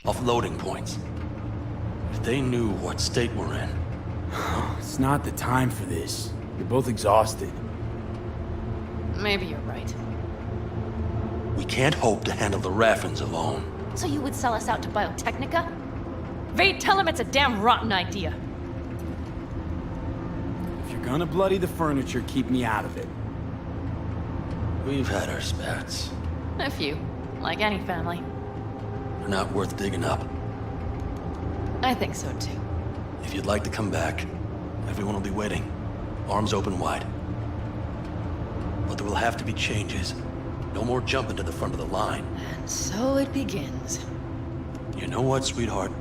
Offloading points. If they knew what state we're in. It's not the time for this. You're both exhausted. Maybe you're right. We can't hope to handle the Raffins alone. So you would sell us out to Biotechnica? Vade, tell him it's a damn rotten idea. If you're gonna bloody the furniture, keep me out of it. We've had our spats. A few, like any family. They're not worth digging up. I think so too. If you'd like to come back, everyone will be waiting. Arms open wide. But there will have to be changes. No more jumping to the front of the line. And so it begins. You know what, sweetheart?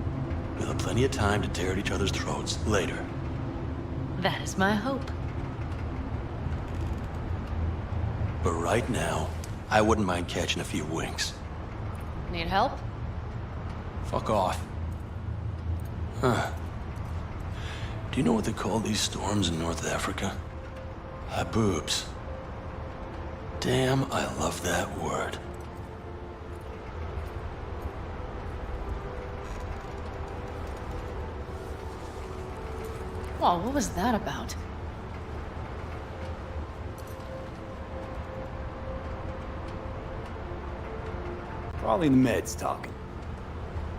We'll have plenty of time to tear at each other's throats later. That is my hope. But right now, I wouldn't mind catching a few winks. Need help? Fuck off. Huh. Do you know what they call these storms in North Africa? Haboobs. Damn, I love that word. Whoa, what was that about? Probably the meds talking.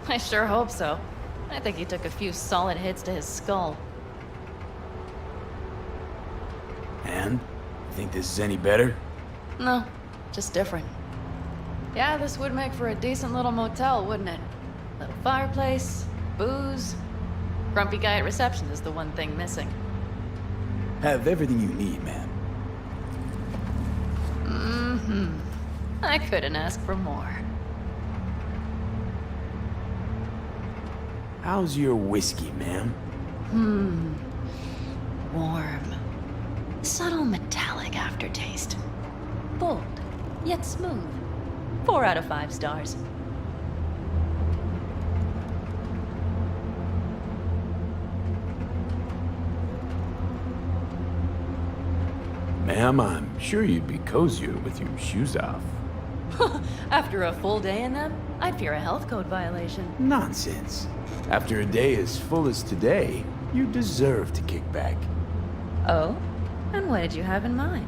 I sure hope so. I think he took a few solid hits to his skull. And? You think this is any better? No, just different. Yeah, this would make for a decent little motel, wouldn't it? Little fireplace, booze. Grumpy guy at reception is the one thing missing. Have everything you need, man. Mm-hmm. I couldn't ask for more. How's your whiskey, ma'am? Warm. Subtle metallic aftertaste. Bold, yet smooth. 4 out of 5 stars. Ma'am, I'm sure you'd be cozier with your shoes off. After a full day in them, I'd fear a health code violation. Nonsense. After a day as full as today, you deserve to kick back. Oh? And what did you have in mind?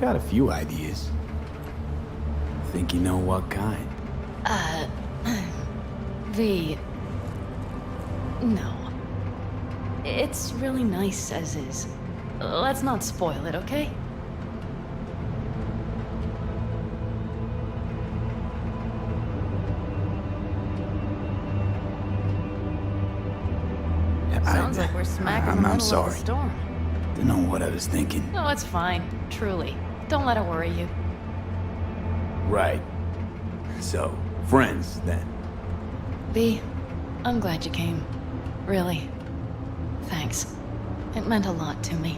Got a few ideas. Think you know what kind? No. It's really nice as is. Let's not spoil it, okay? Sounds like we're smack in the middle of the storm. Don't know what I was thinking. No, it's fine. Truly. Don't let it worry you. Right. So, friends, then. B, I'm glad you came. Really. Thanks. It meant a lot to me.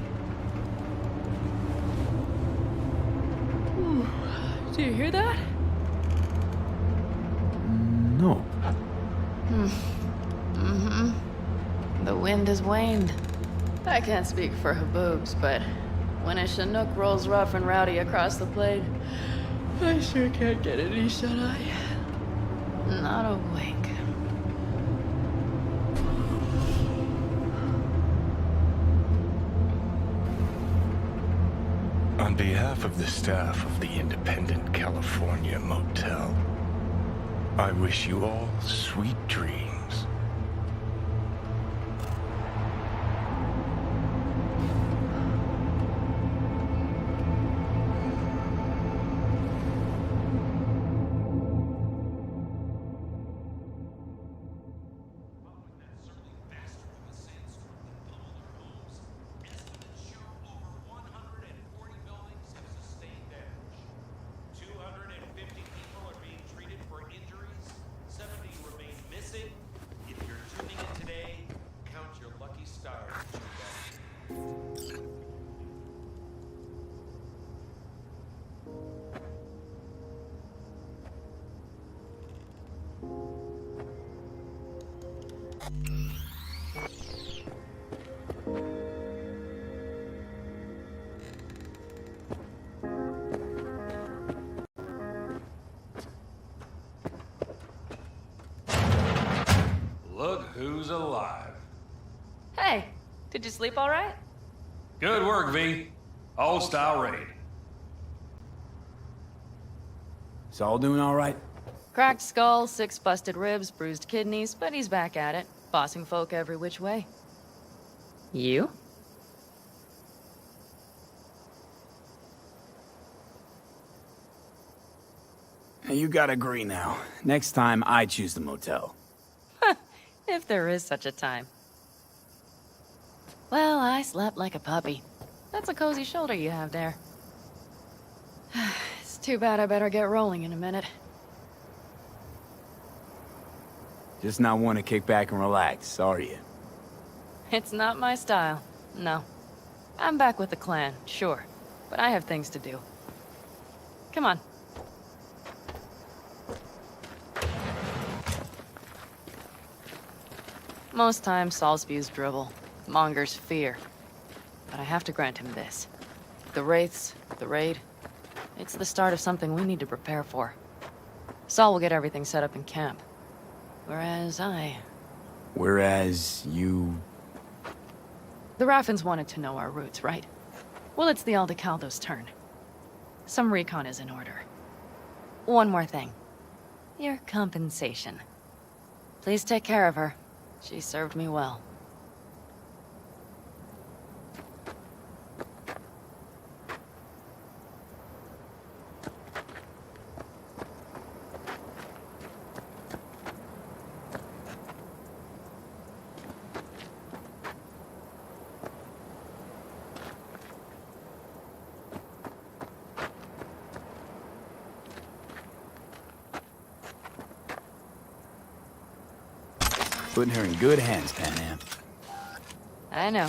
Ooh, do you hear that? No. Mm-hmm. The wind has waned. I can't speak for Haboobs, but when a Chinook rolls rough and rowdy across the plain, I sure can't get any shut-eye. Not a wink. On behalf of the staff of the Independent California Motel, I wish you all sweet dreams. who's alive. Hey, did you sleep all right? Good work, V. Old style raid. Saul doing all right? Cracked skull, 6 busted ribs, bruised kidneys, but he's back at it, bossing folk every which way. You? You gotta agree now. Next time, I choose the motel. If there is such a time. Well, I slept like a puppy. That's a cozy shoulder you have there. It's too bad I better get rolling in a minute. Just not want to kick back and relax, are you? It's not my style, no. I'm back with the clan, sure, but I have things to do. Come on. Most times, Saul spews drivel, mongers fear. But I have to grant him this. The Wraiths, the raid, it's the start of something we need to prepare for. Saul will get everything set up in camp. Whereas Whereas you... The Raffins wanted to know our roots, right? Well, it's the Aldecaldo's turn. Some recon is in order. One more thing. Your compensation. Please take care of her. She served me well. Putting her in good hands, Pan Am. I know.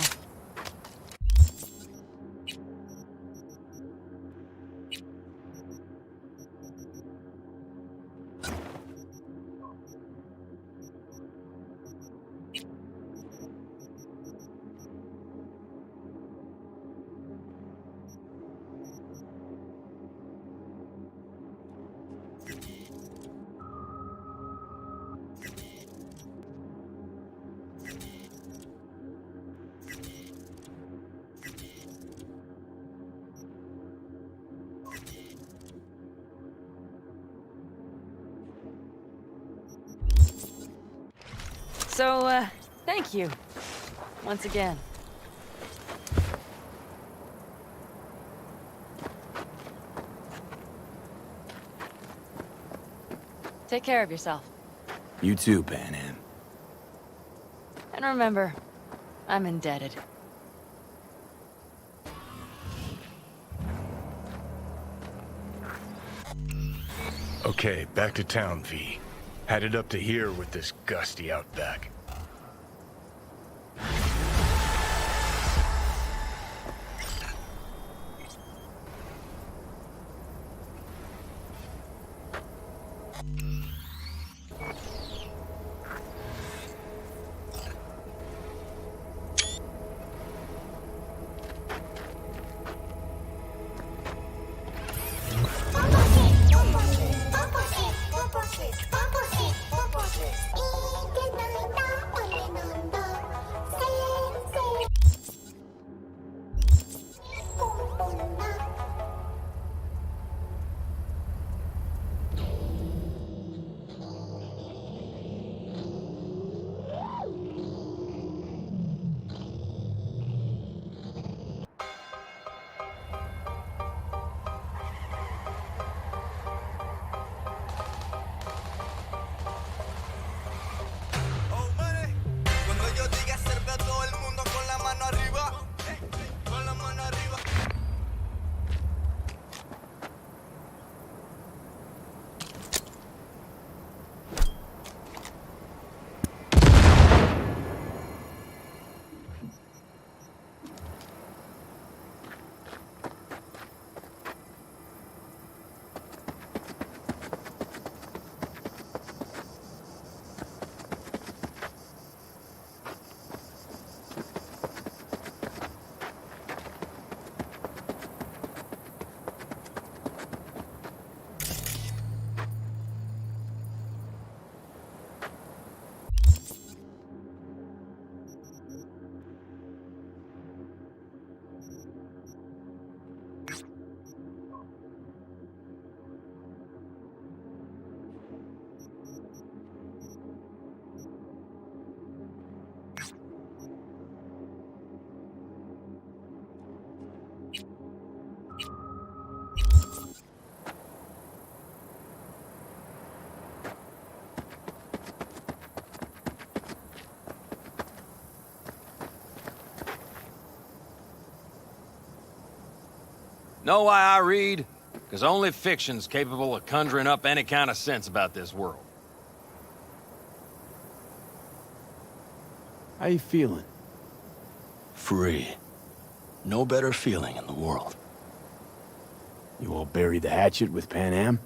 So, thank you. Once again. Take care of yourself. You too, Pan Am. And remember, I'm indebted. Okay, back to town, V. Headed up to here with this gusty outback. Opposite. Know why I read? Because only fiction's capable of conjuring up any kind of sense about this world. How you feeling? Free. No better feeling in the world. You all bury the hatchet with Pan Am?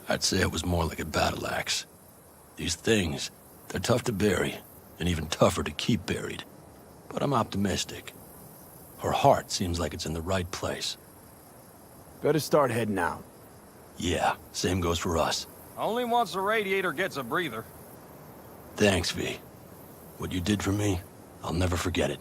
I'd say it was more like a battle axe. These things, they're tough to bury, and even tougher to keep buried. But I'm optimistic. Her heart seems like it's in the right place. Better start heading out. Yeah, same goes for us. Only once the radiator gets a breather. Thanks, V. What you did for me, I'll never forget it.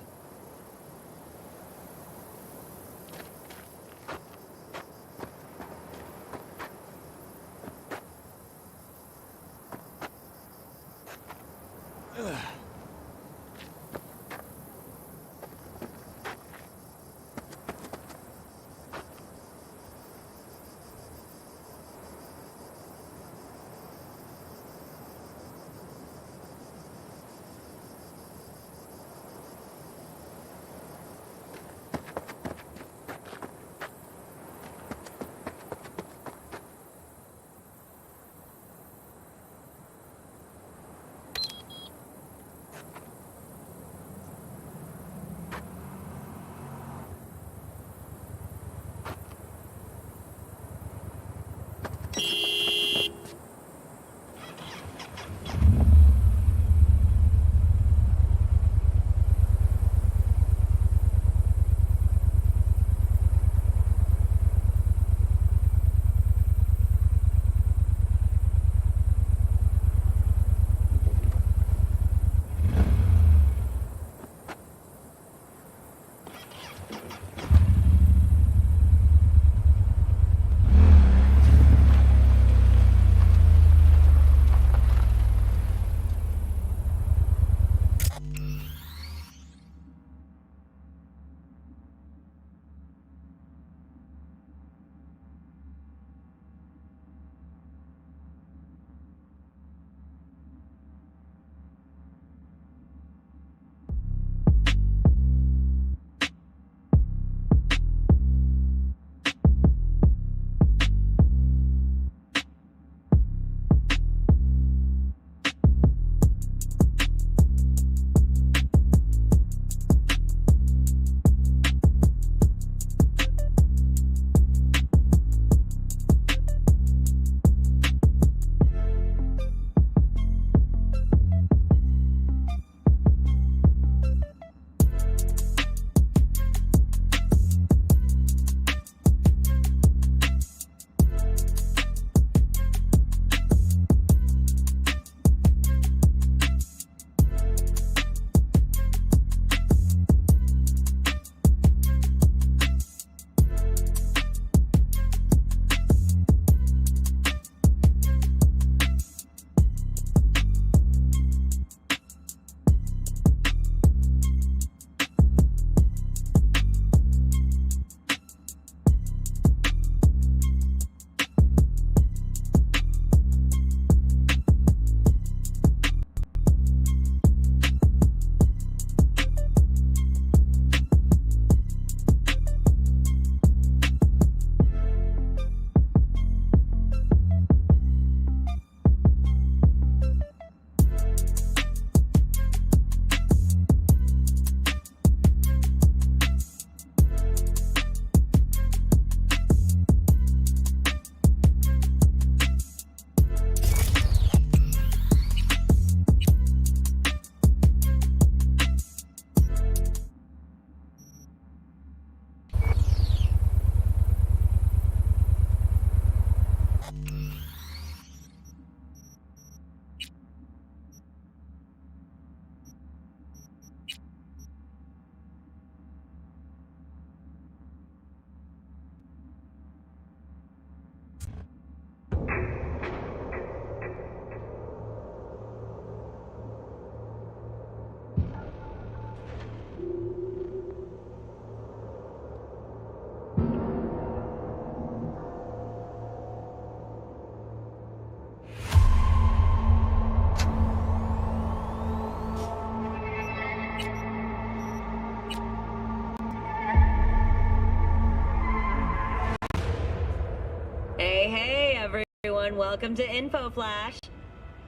everyone. Welcome to Info Flash.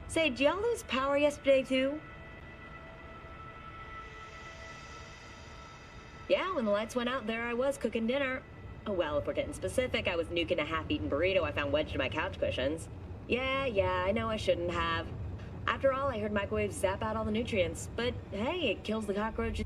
Say, did y'all lose power yesterday, too? Yeah, when the lights went out, there I was cooking dinner. Oh, well, if we're getting specific, I was nuking a half-eaten burrito I found wedged in my couch cushions. Yeah, I know I shouldn't have. After all, I heard microwaves zap out all the nutrients. But hey, it kills the cockroaches.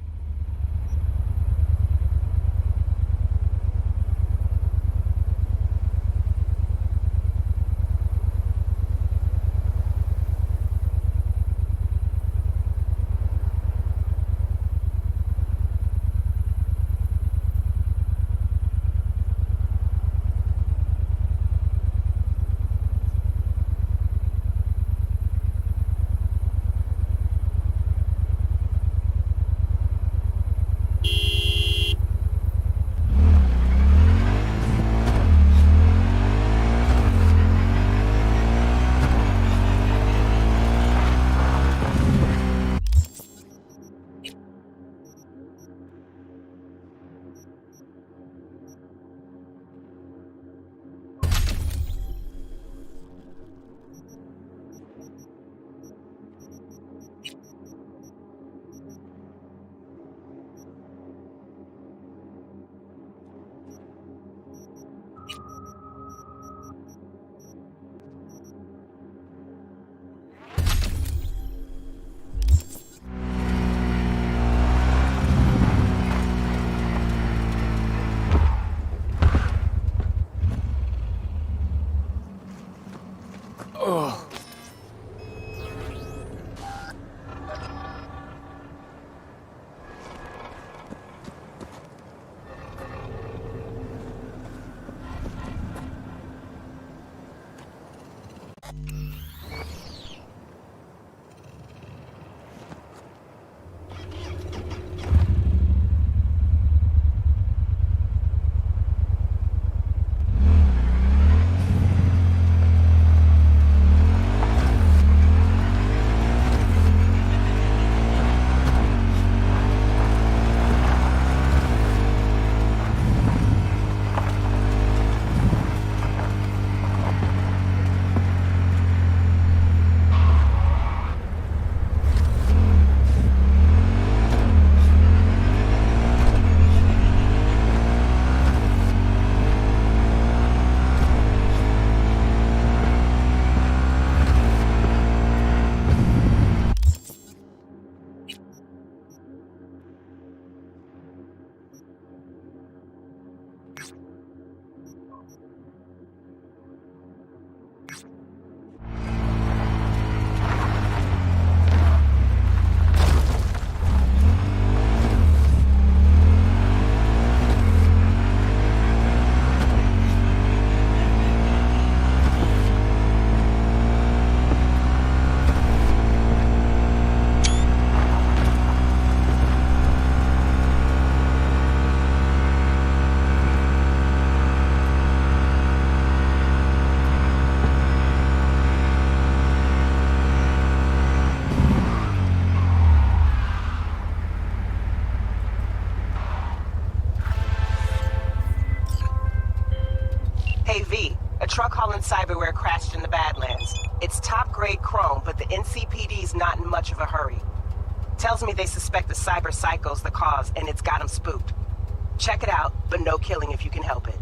A truck hauling cyberware crashed in the Badlands. It's top-grade chrome, but the NCPD's not in much of a hurry. Tells me they suspect the cyber psycho's the cause, and it's got them spooked. Check it out, but no killing if you can help it.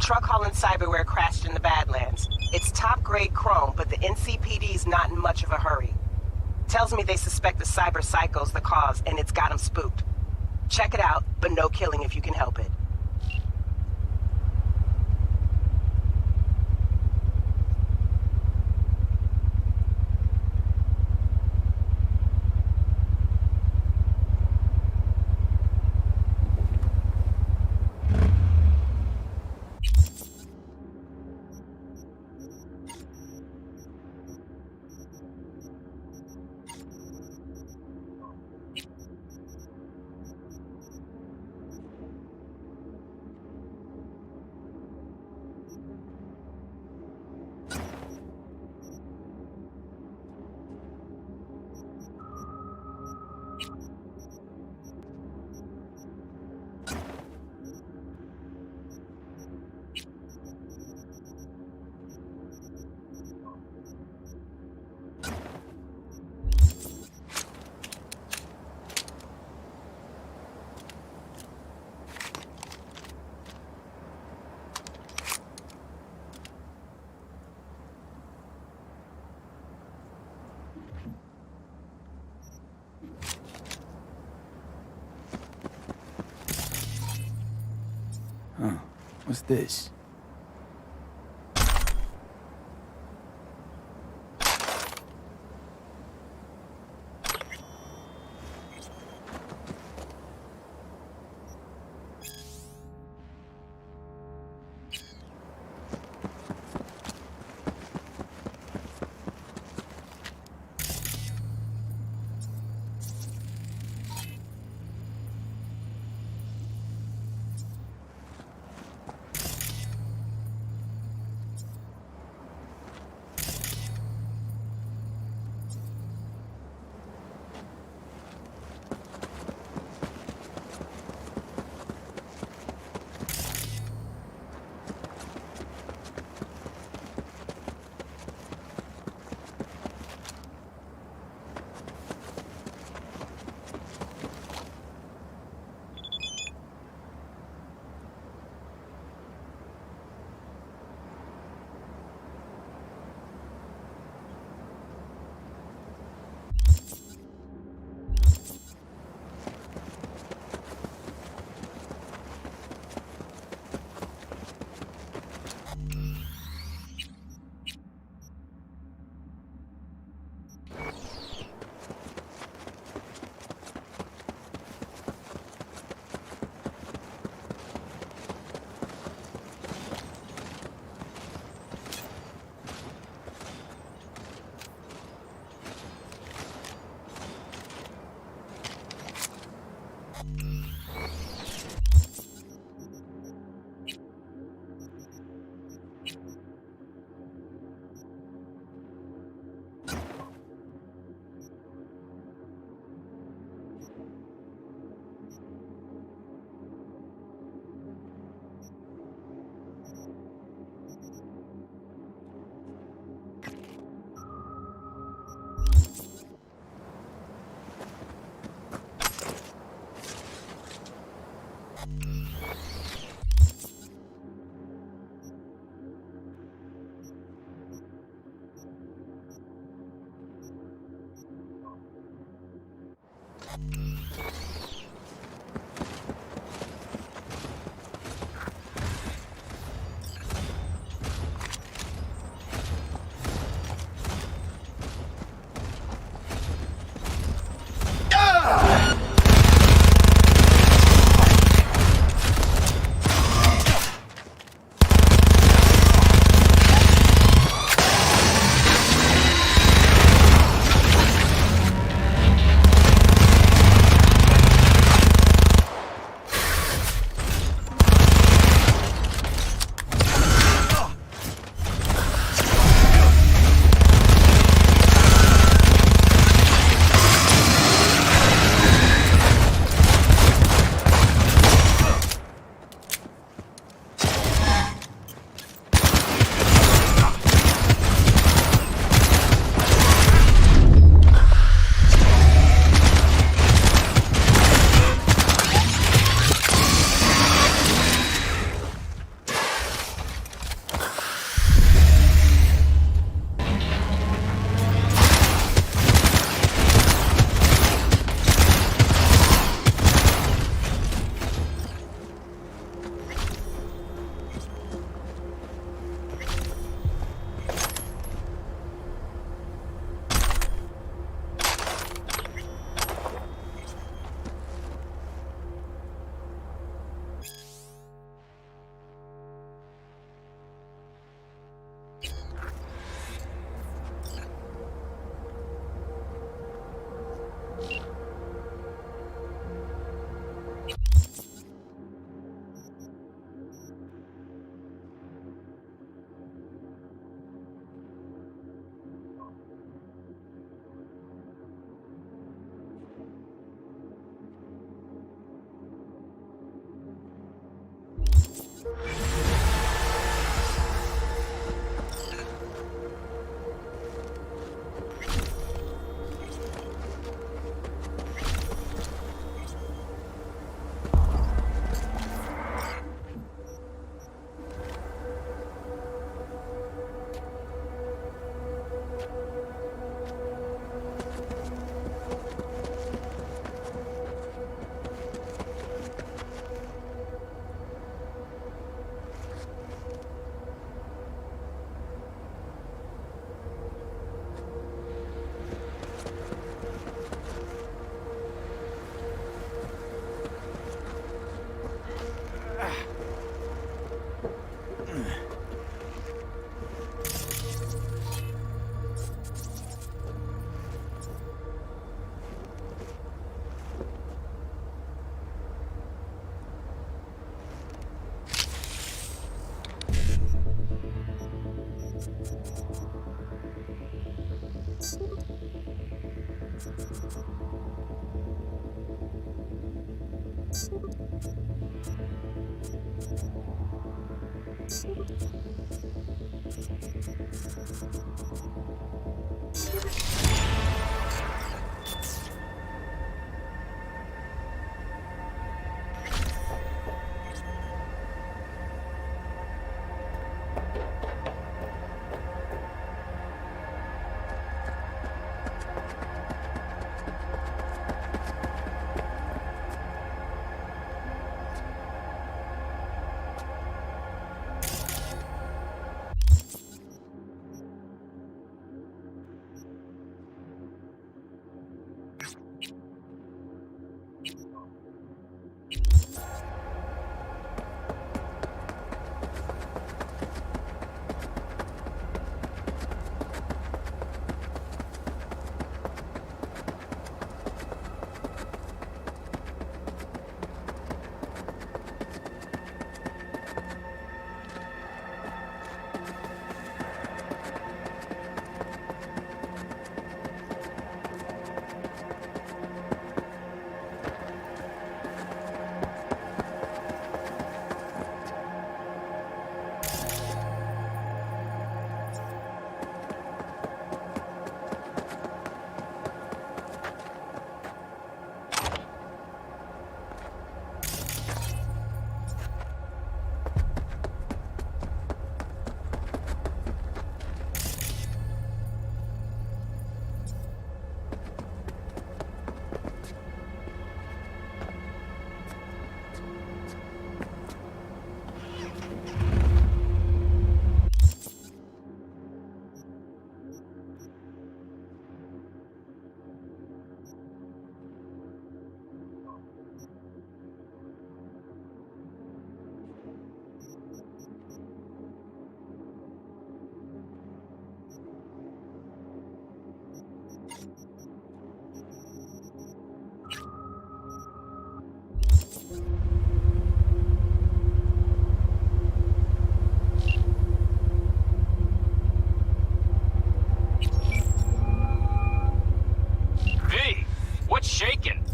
truck hauling cyberware crashed in the Badlands. It's top-grade chrome, but the NCPD's not in much of a hurry. Tells me they suspect the cyber psycho's the cause, and it's got them spooked. Check it out, but no killing if you can help it. What's this?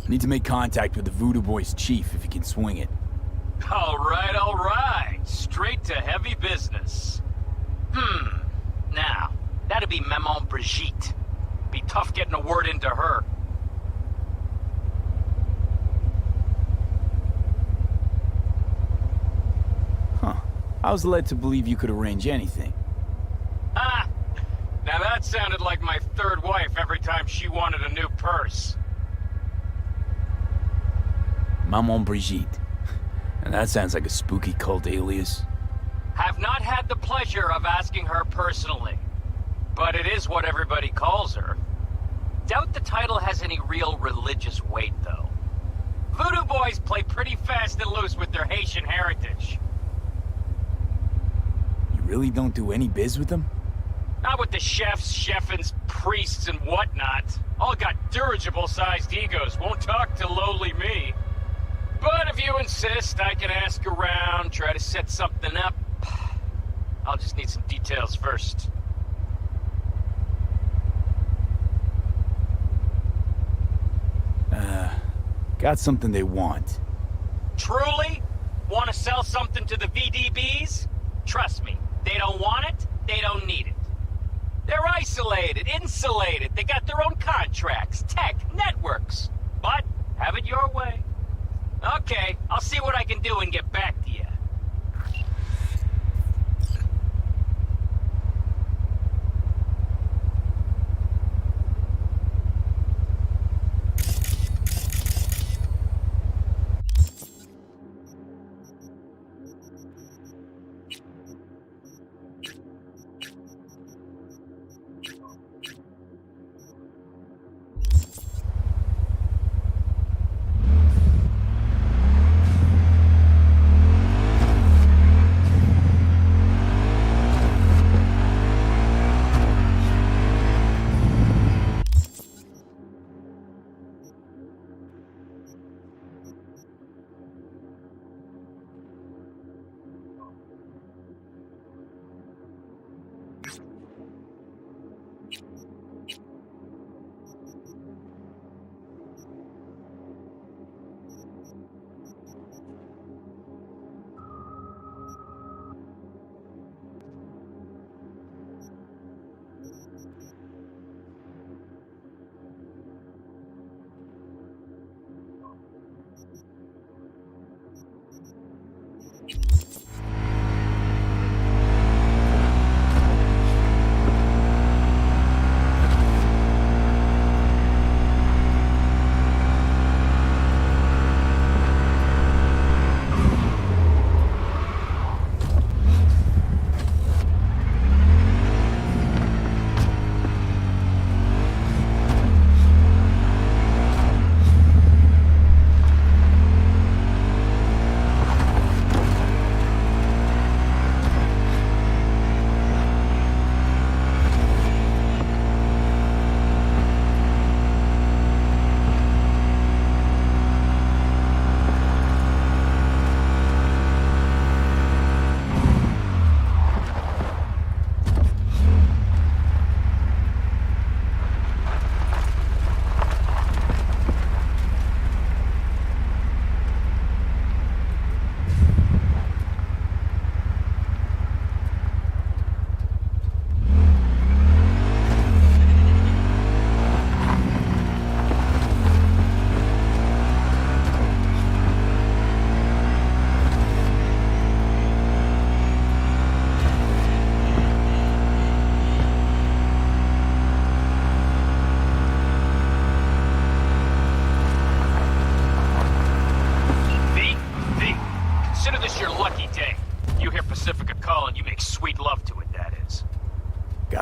Need to make contact with the Voodoo Boys chief if you can swing it. All right. Straight to heavy business. Now, that'd be Maman Brigitte. Be tough getting a word into her. Huh. I was led to believe you could arrange anything. Ah! Now that sounded like my third wife every time she wanted a new purse. Maman Brigitte. And that sounds like a spooky cult alias. Have not had the pleasure of asking her personally. But it is what everybody calls her. Doubt the title has any real religious weight, though. Voodoo Boys play pretty fast and loose with their Haitian heritage. You really don't do any biz with them? Not with the chefs, chefins, priests, and whatnot. All got dirigible-sized egos, won't talk to lowly me. But if you insist, I can ask around, try to set something up. I'll just need some details first. Got something they want. Truly? Want to sell something to the VDBs? Trust me, they don't want it, they don't need it. They're isolated, insulated, they got their own contracts, tech, networks. But, have it your way. Okay, I'll see what I can do and get back to you.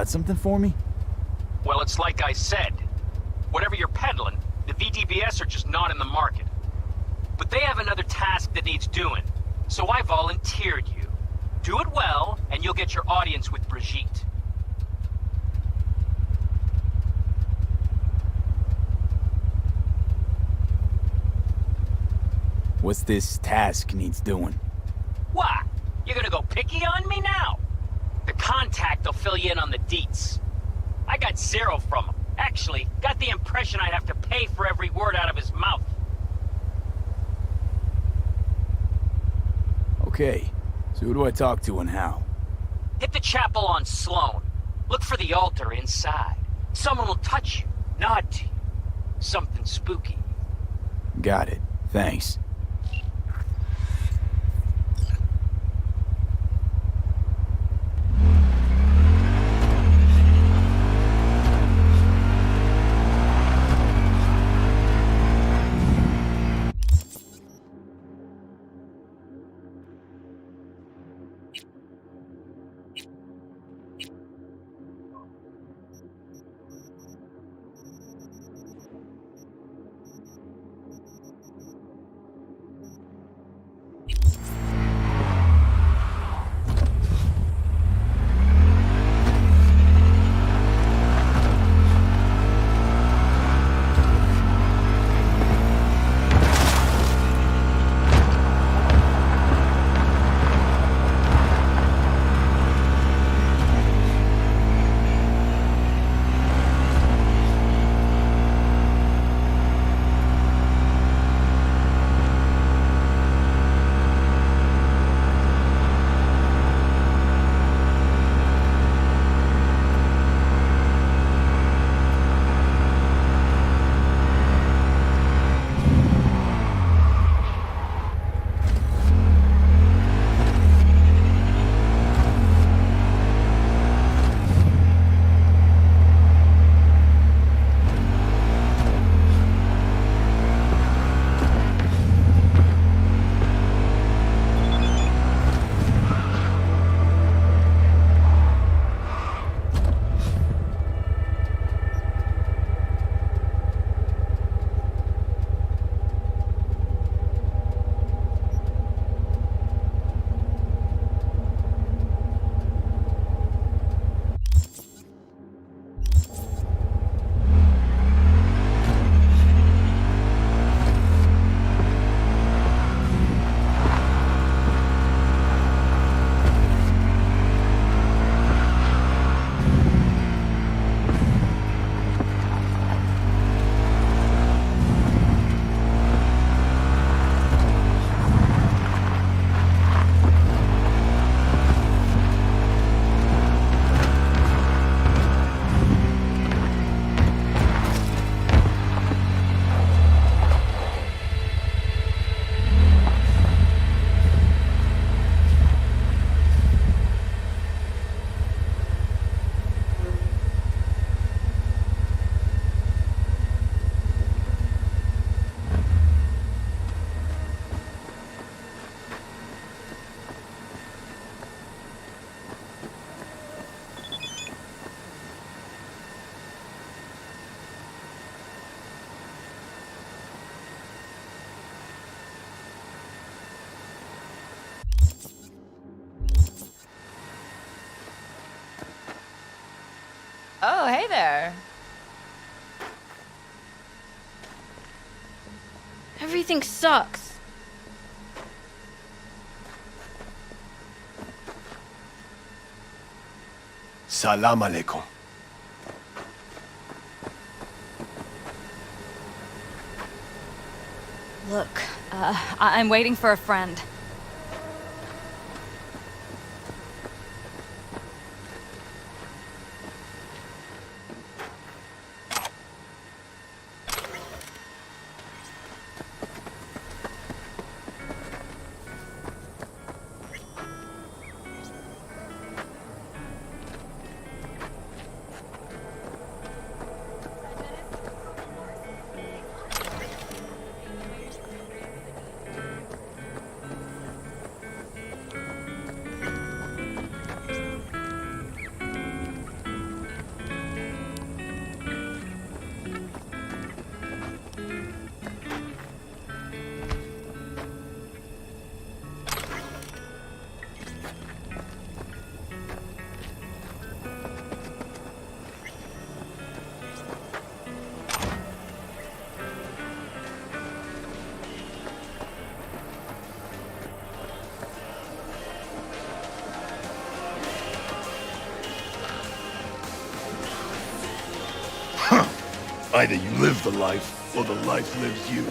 Got something for me? Well, it's like I said. Whatever you're peddling, the VDBS are just not in the market. But they have another task that needs doing, so I volunteered you. Do it well, and you'll get your audience with Brigitte. What's this task needs doing? What? You're gonna go picky on me now? The contact will fill you in on the deets. I got zero from him. Actually, got the impression I'd have to pay for every word out of his mouth. Okay, so who do I talk to and how? Hit the chapel on Sloan. Look for the altar inside. Someone will touch you, nod to you. Something spooky. Got it. Thanks. Oh, hey there. Everything sucks. Salam alaikum. Look, I'm waiting for a friend. Either you live the life, or the life lives you.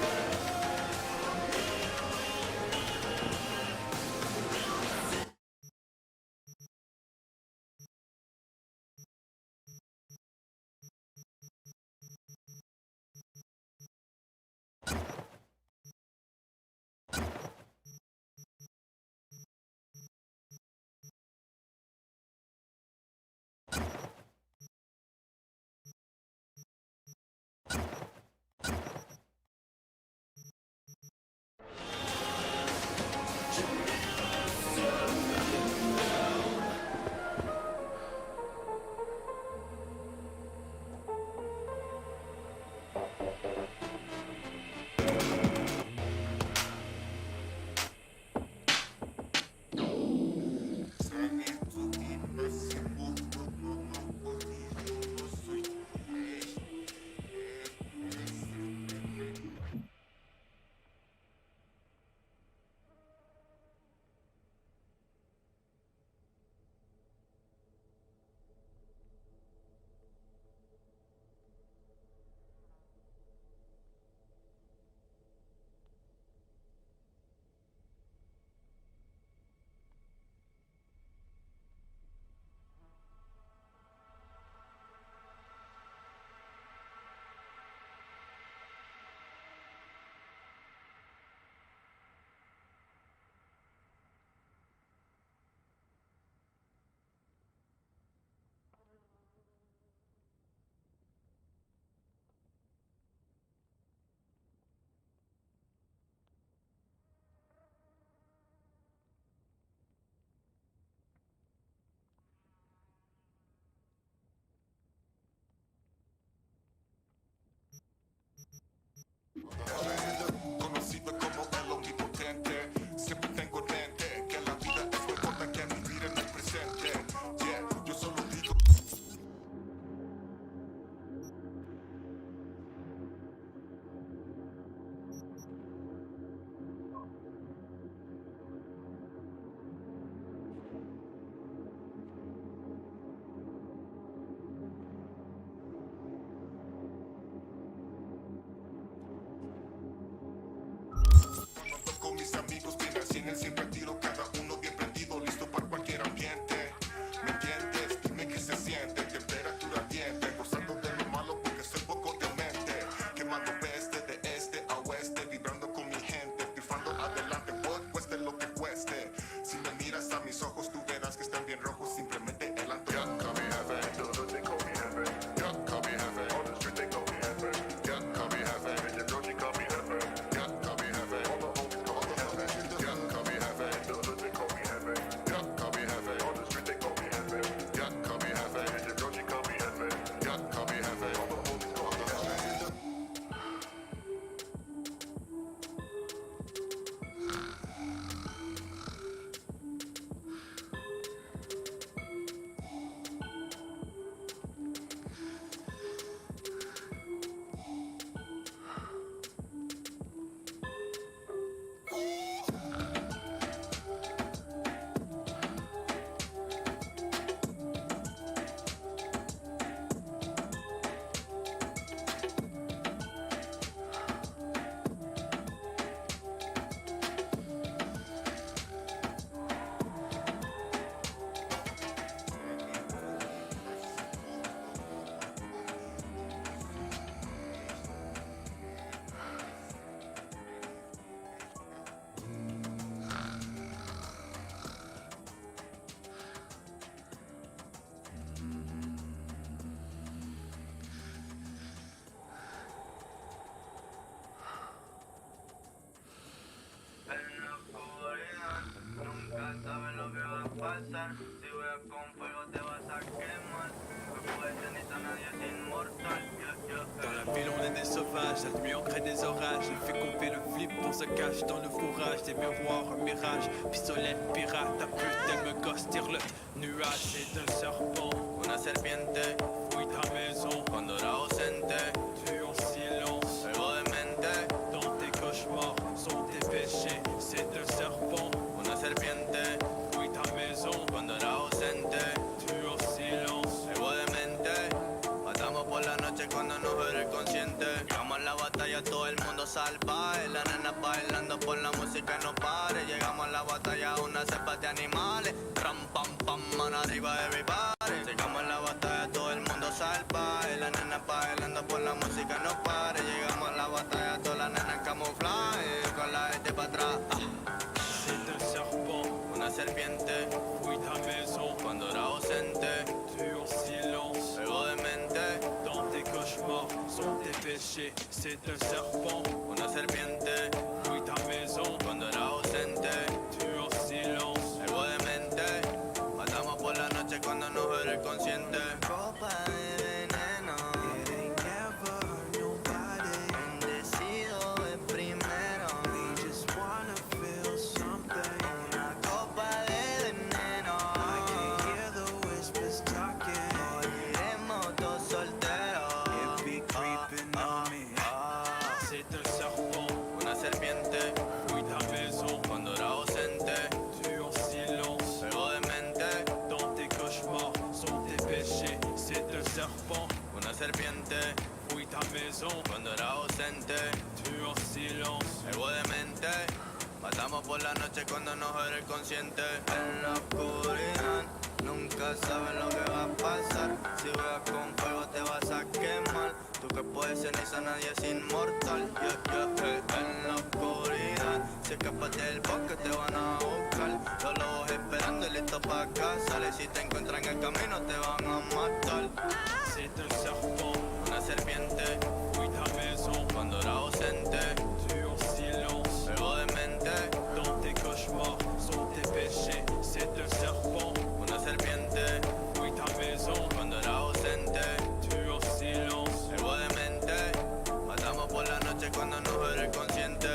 pasar. Si juegas con fuego te vas a quemar. No puedes ceniza, nadie es inmortal. Dans la ville on est des sauvages, la nuit on crée des orages. Elle fait couper le flip, on se cache dans le fourrage. Des miroirs, un mirage, pistolet, pirate. Ta pute, elle me gosse, tire le nuage. C'est un serpent, Una serpiente, fouille ta maison. cuando era ausente, Tu en silence, juego de mente. dans tes cauchemars sont tes péchés. C'est un serpent, Una serpiente, fouille ta maison. cuando era ausente, Tu en silence, juego de mente. Matamos por la noche cuando nos era el consciente. Llegamos a la batalla, todo el mundo salvaje. La nena bailando por la música no pare. Llegamos a la batalla, una cepa de animales. Ram, pam, pam, mano arriba de everybody. Llegamos a la batalla, todo el mundo salvaje. La nena bailando por la música no pare. Llegamos a la batalla, todas las nenas camuflaje. Con la gente para atrás. c'est un serpent, Una serpiente, fouille ta maison. cuando era ausente. Tu en silence, Juego de mente, dans tes cauchemars sont tes péchés. C'est un serpent, una serpiente, fouille ta maison. cuando era ausente. Tu en silence, Juego de mente, matamos por la noche cuando nos era el consciente. Copa de veneno, It ain't never hurt nobody. bendecido de primero. We just wanna feel something. Una copa de veneno, I can hear the whispers talking. moriremos dos solteros. It be creeping on me. c'est un serpent, Una serpiente, fouille ta maison. cuando era ausente. Tu en silence, Juego de mente, dans tes cauchemars sont tes péchés. C'est un serpent, una serpiente, fouille ta maison. cuando era ausente. Tu en silence, Juego de mente, matamos por la noche cuando nos era el consciente. En la oscuridad, nunca sabes lo que va a pasar. Si juegas con fuego te vas a quemar. Tú que puedes ceniza, nadie es inmortal. En la oscuridad, si escapas del bosque te van a buscar. Los lobos esperando y listos para cazar. Y si te encuentran en el camino te van a matar. c'est un serpent, Una serpiente, fouille ta maison. cuando era ausente. Tu en silence, Juego de mente, dans tes cauchemars sont tes péchés. C'est un serpent, una serpiente, fouille ta maison. cuando era ausente. Tu en silence, Juego de mente, matamos por la noche cuando nos era el consciente.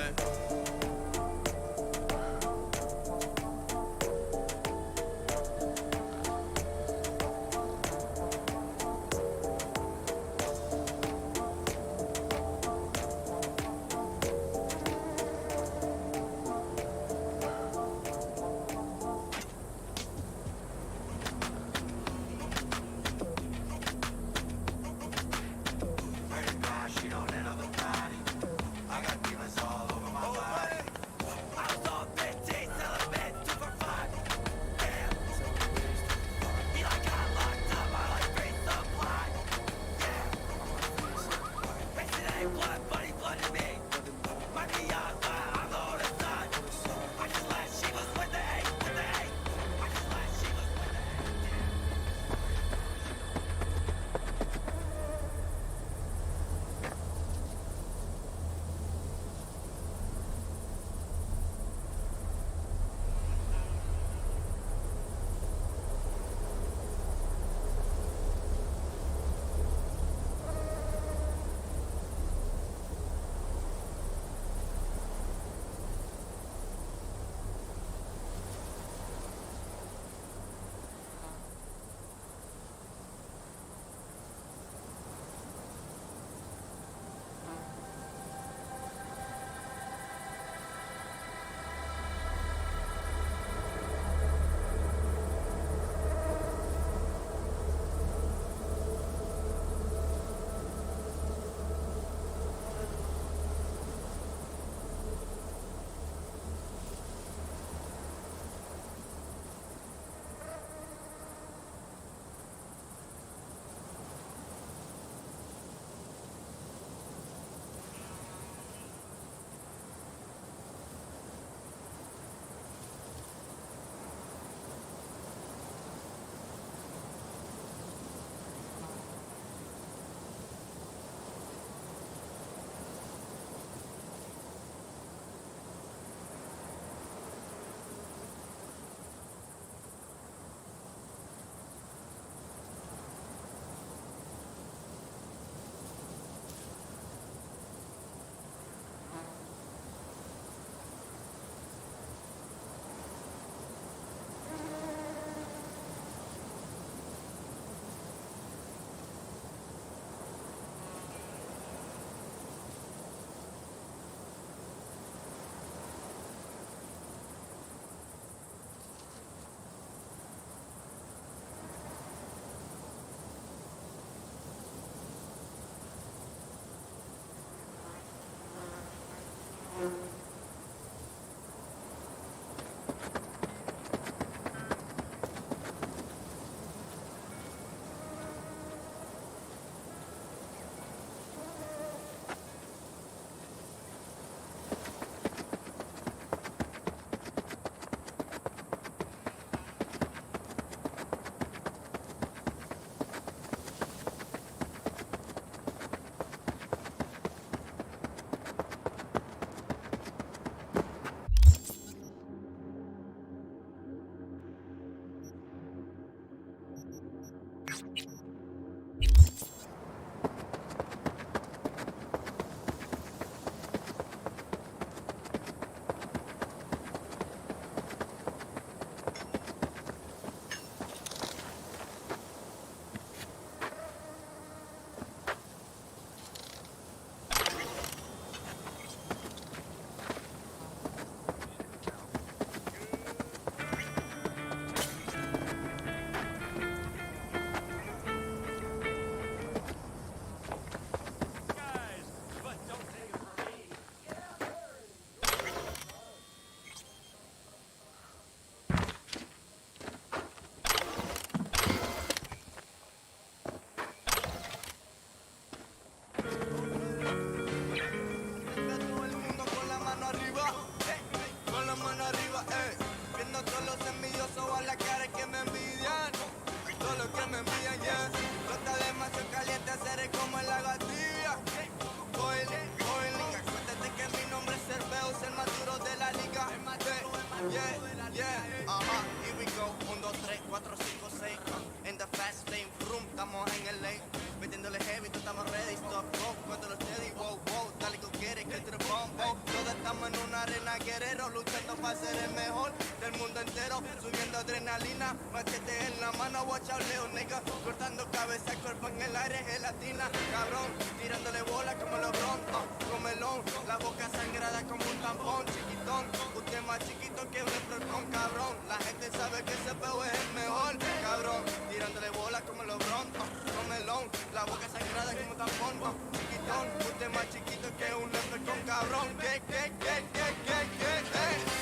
4, 5, 6. In the fast lane, vroom, estamos en el lane. Metiéndole heavy, tú estamos ready, stop, go. Cuando los steady, wow, wow. Dale que quiere, que el bombo. Todos estamos en una arena guerrero, luchando para ser el mejor del mundo entero. Subiendo adrenalina, machete en la mano, watch out, Leo, nigga. Cortando cabeza, cuerpo en el aire, gelatina. Cabrón, tirándole bola como los broncos. Comelón, la boca sangrada como un tampón, chiquitón. Usted más chiquito que un con cabrón. La gente sabe que ese peo es el mejor, cabrón. Tirándole bola como los broncos. Comelón, la boca sangrada como un tampón, chiquitón. Usted más chiquito que un con cabrón. ¿Qué?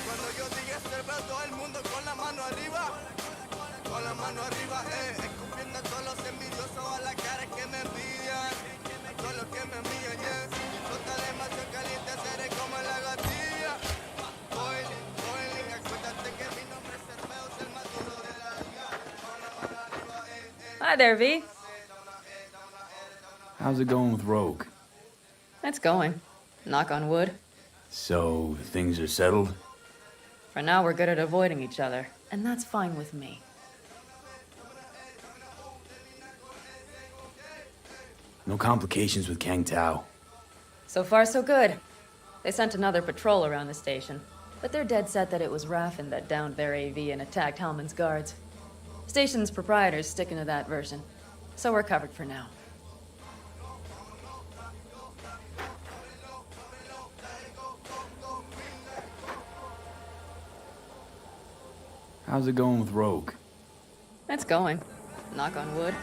Cuando yo diga cerveza, todo el mundo con la mano arriba. Con la mano arriba, escupiendo a todos los envidiosos a la cara que me envidian. A todos los que me envían, Tú estás demasiado caliente, seré como la gatilla. Boiling, acuérdate que mi nombre es Cerveo, es el más duro de la liga. Con la mano arriba, Hi there, V. How's it going with Rogue? It's going. Knock on wood. So, things are settled? For now, we're good at avoiding each other, and that's fine with me. No complications with Kang Tao. So far, so good. They sent another patrol around the station, but they're dead set that it was Raffin that downed their AV and attacked Hellman's guards. Station's proprietor's sticking to that version, so we're covered for now. How's it going with Rogue? It's going. Knock on wood.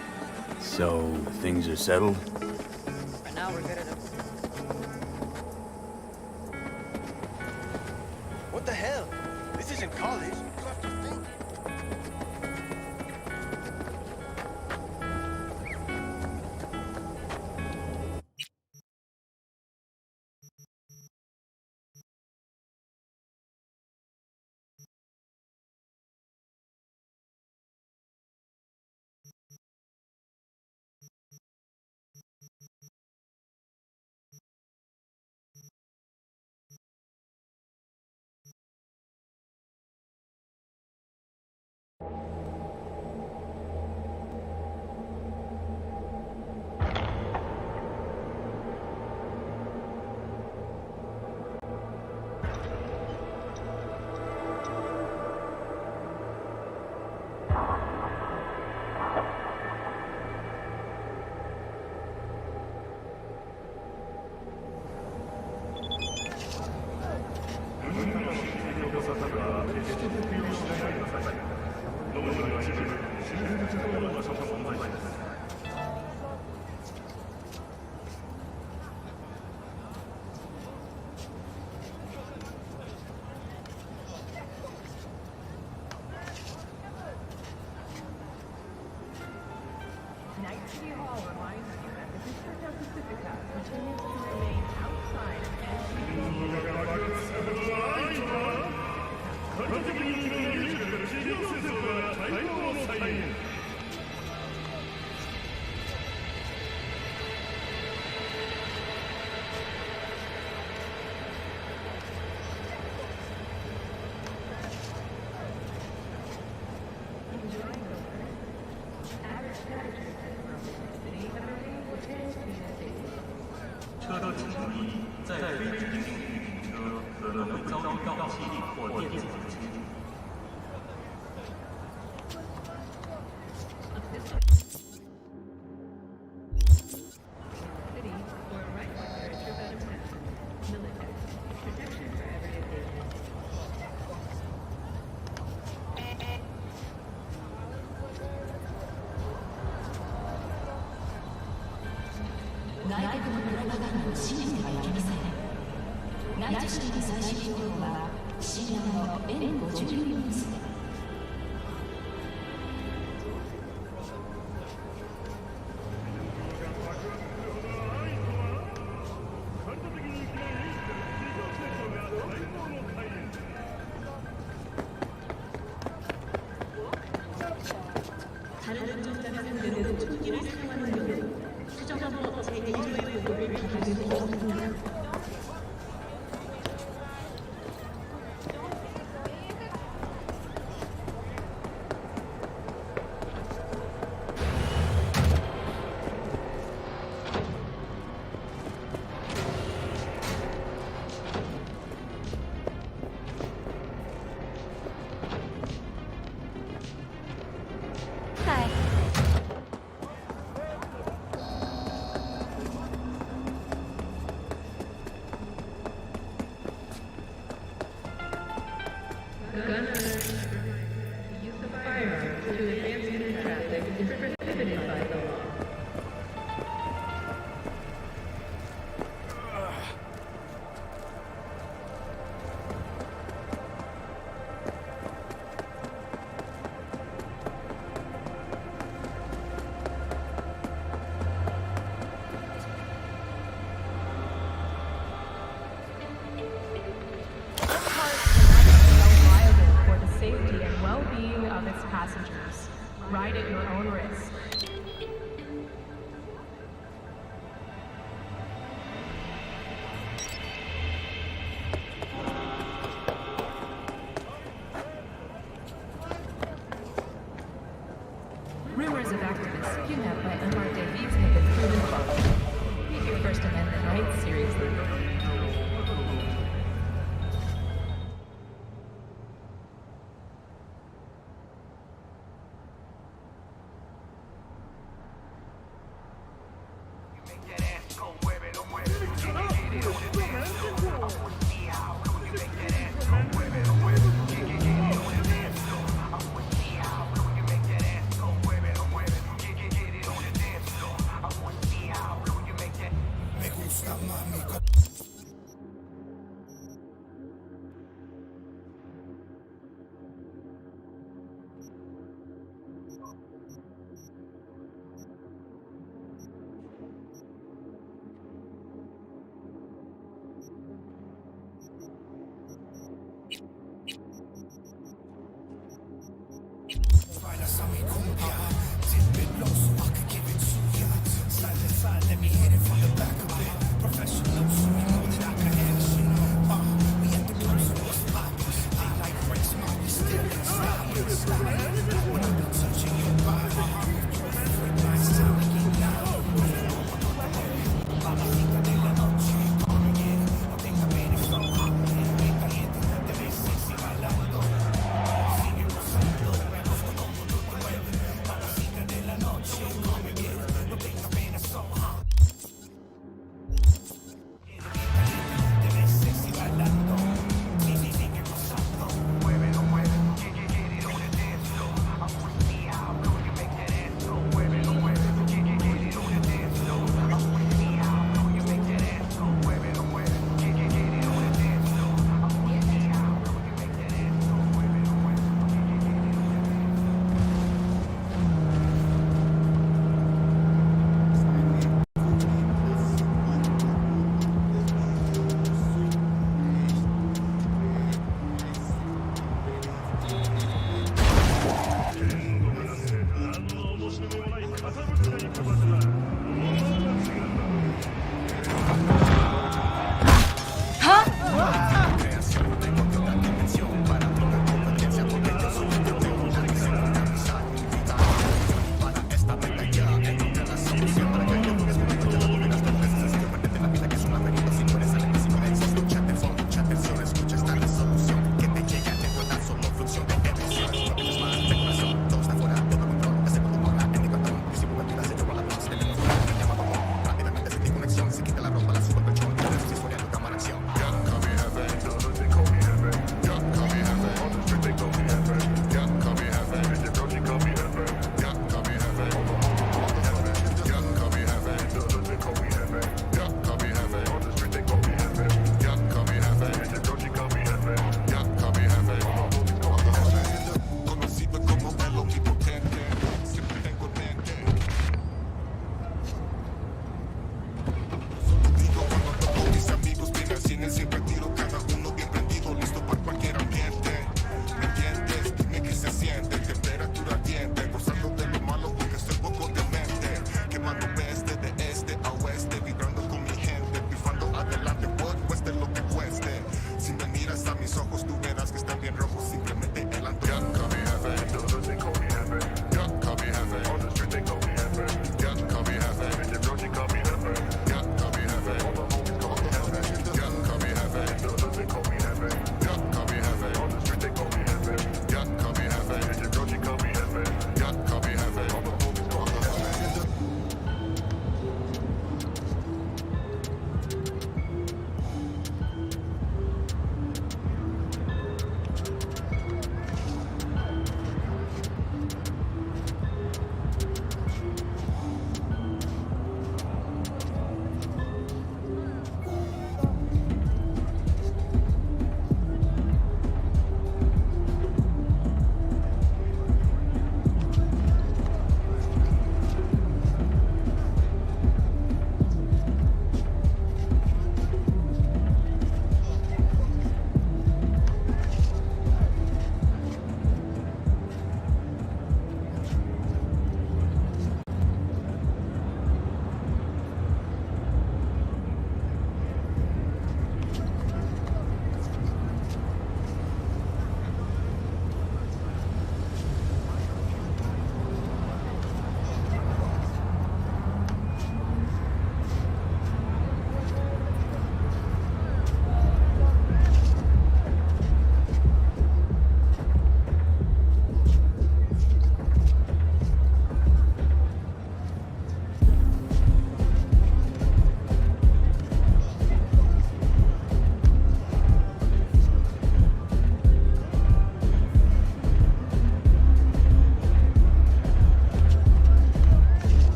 So, things are settled? For now, we're good at it. What the hell? This isn't college. You have to think. to advance through traffic is prohibited by the law. Safety and well-being of its passengers. Ride at your own risk. Rumors of activists kidnapped by unmarked AVs have been proven false. Take your First Amendment rights seriously.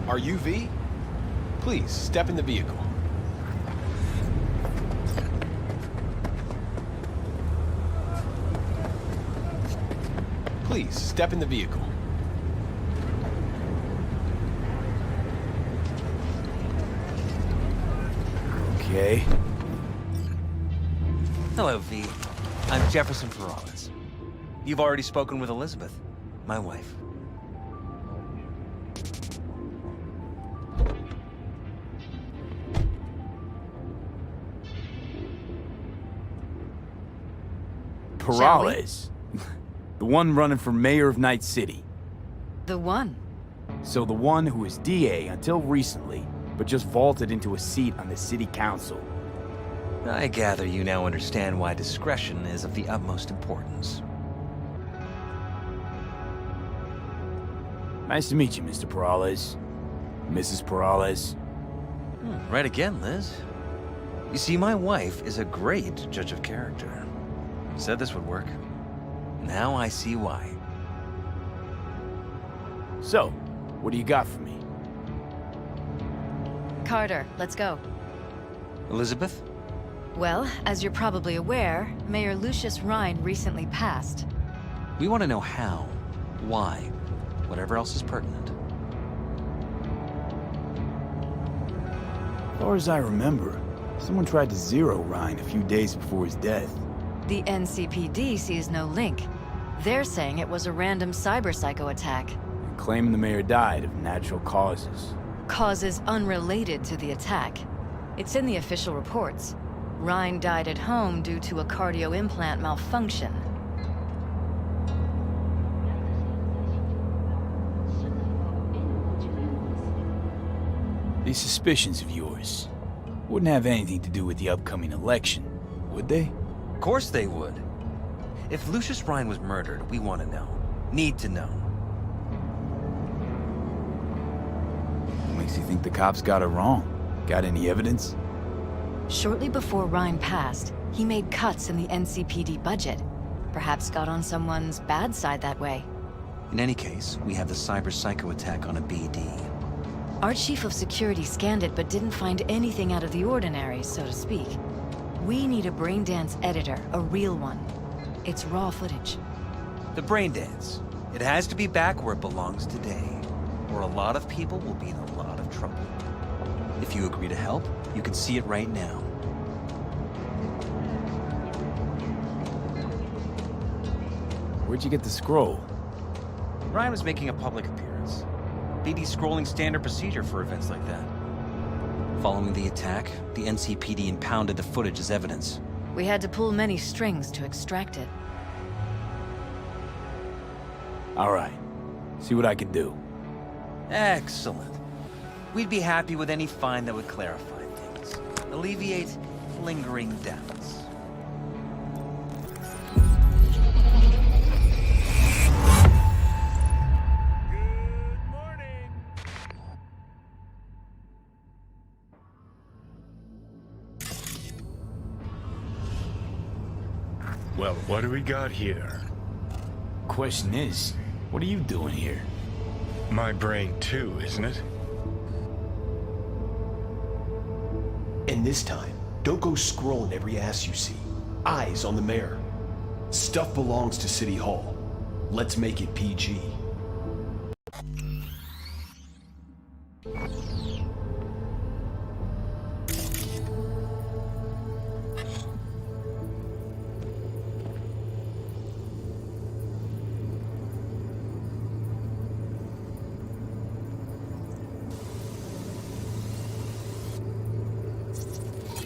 Are you V? Please, step in the vehicle. Please, step in the vehicle. Okay. Hello, V. I'm Jefferson Peralez. You've already spoken with Elizabeth, my wife. Peralez. The one running for mayor of Night City. The one. So the one who was DA until recently, but just vaulted into a seat on the city council. I gather you now understand why discretion is of the utmost importance. Nice to meet you, Mr. Peralez. Mrs. Peralez. Right again, Liz. You see, my wife is a great judge of character. Said this would work. Now I see why. So, what do you got for me? Carter, let's go. Elizabeth? Well, as you're probably aware, Mayor Lucius Rhine recently passed. We want to know how, why, whatever else is pertinent. As far as I remember, someone tried to zero Rhine a few days before his death. The NCPD sees no link. They're saying it was a random cyber-psycho attack. And claiming the mayor died of natural causes. Causes unrelated to the attack. It's in the official reports. Rhine died at home due to a cardio implant malfunction. These suspicions of yours wouldn't have anything to do with the upcoming election, would they? Of course they would. If Lucius Rhine was murdered, we want to know. Need to know. What makes you think the cops got it wrong? Got any evidence? Shortly before Rhine passed, he made cuts in the NCPD budget. Perhaps got on someone's bad side that way. In any case, we have the cyber-psycho attack on a BD. Our chief of security scanned it but didn't find anything out of the ordinary, so to speak. We need a braindance editor, a real one. It's raw footage. The braindance. It has to be back where it belongs today, or a lot of people will be in a lot of trouble. If you agree to help, you can see it right now. Where'd you get the scroll? Ryan was making a public appearance. BD's scrolling standard procedure for events like that. Following the attack, the NCPD impounded the footage as evidence. We had to pull many strings to extract it. All right. See what I can do. Excellent. We'd be happy with any find that would clarify things. Alleviate lingering doubts. Well, what do we got here? Question is, what are you doing here? My brain too, isn't it? And this time, don't go scrolling every ass you see. Eyes on the mayor. Stuff belongs to City Hall. Let's make it PG.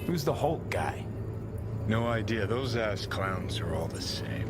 Who's the Hulk guy? No idea. Those ass clowns are all the same.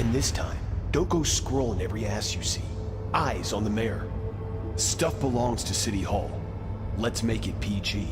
And this time, don't go scrolling every ass you see. Eyes on the mayor. Stuff belongs to City Hall. Let's make it PG.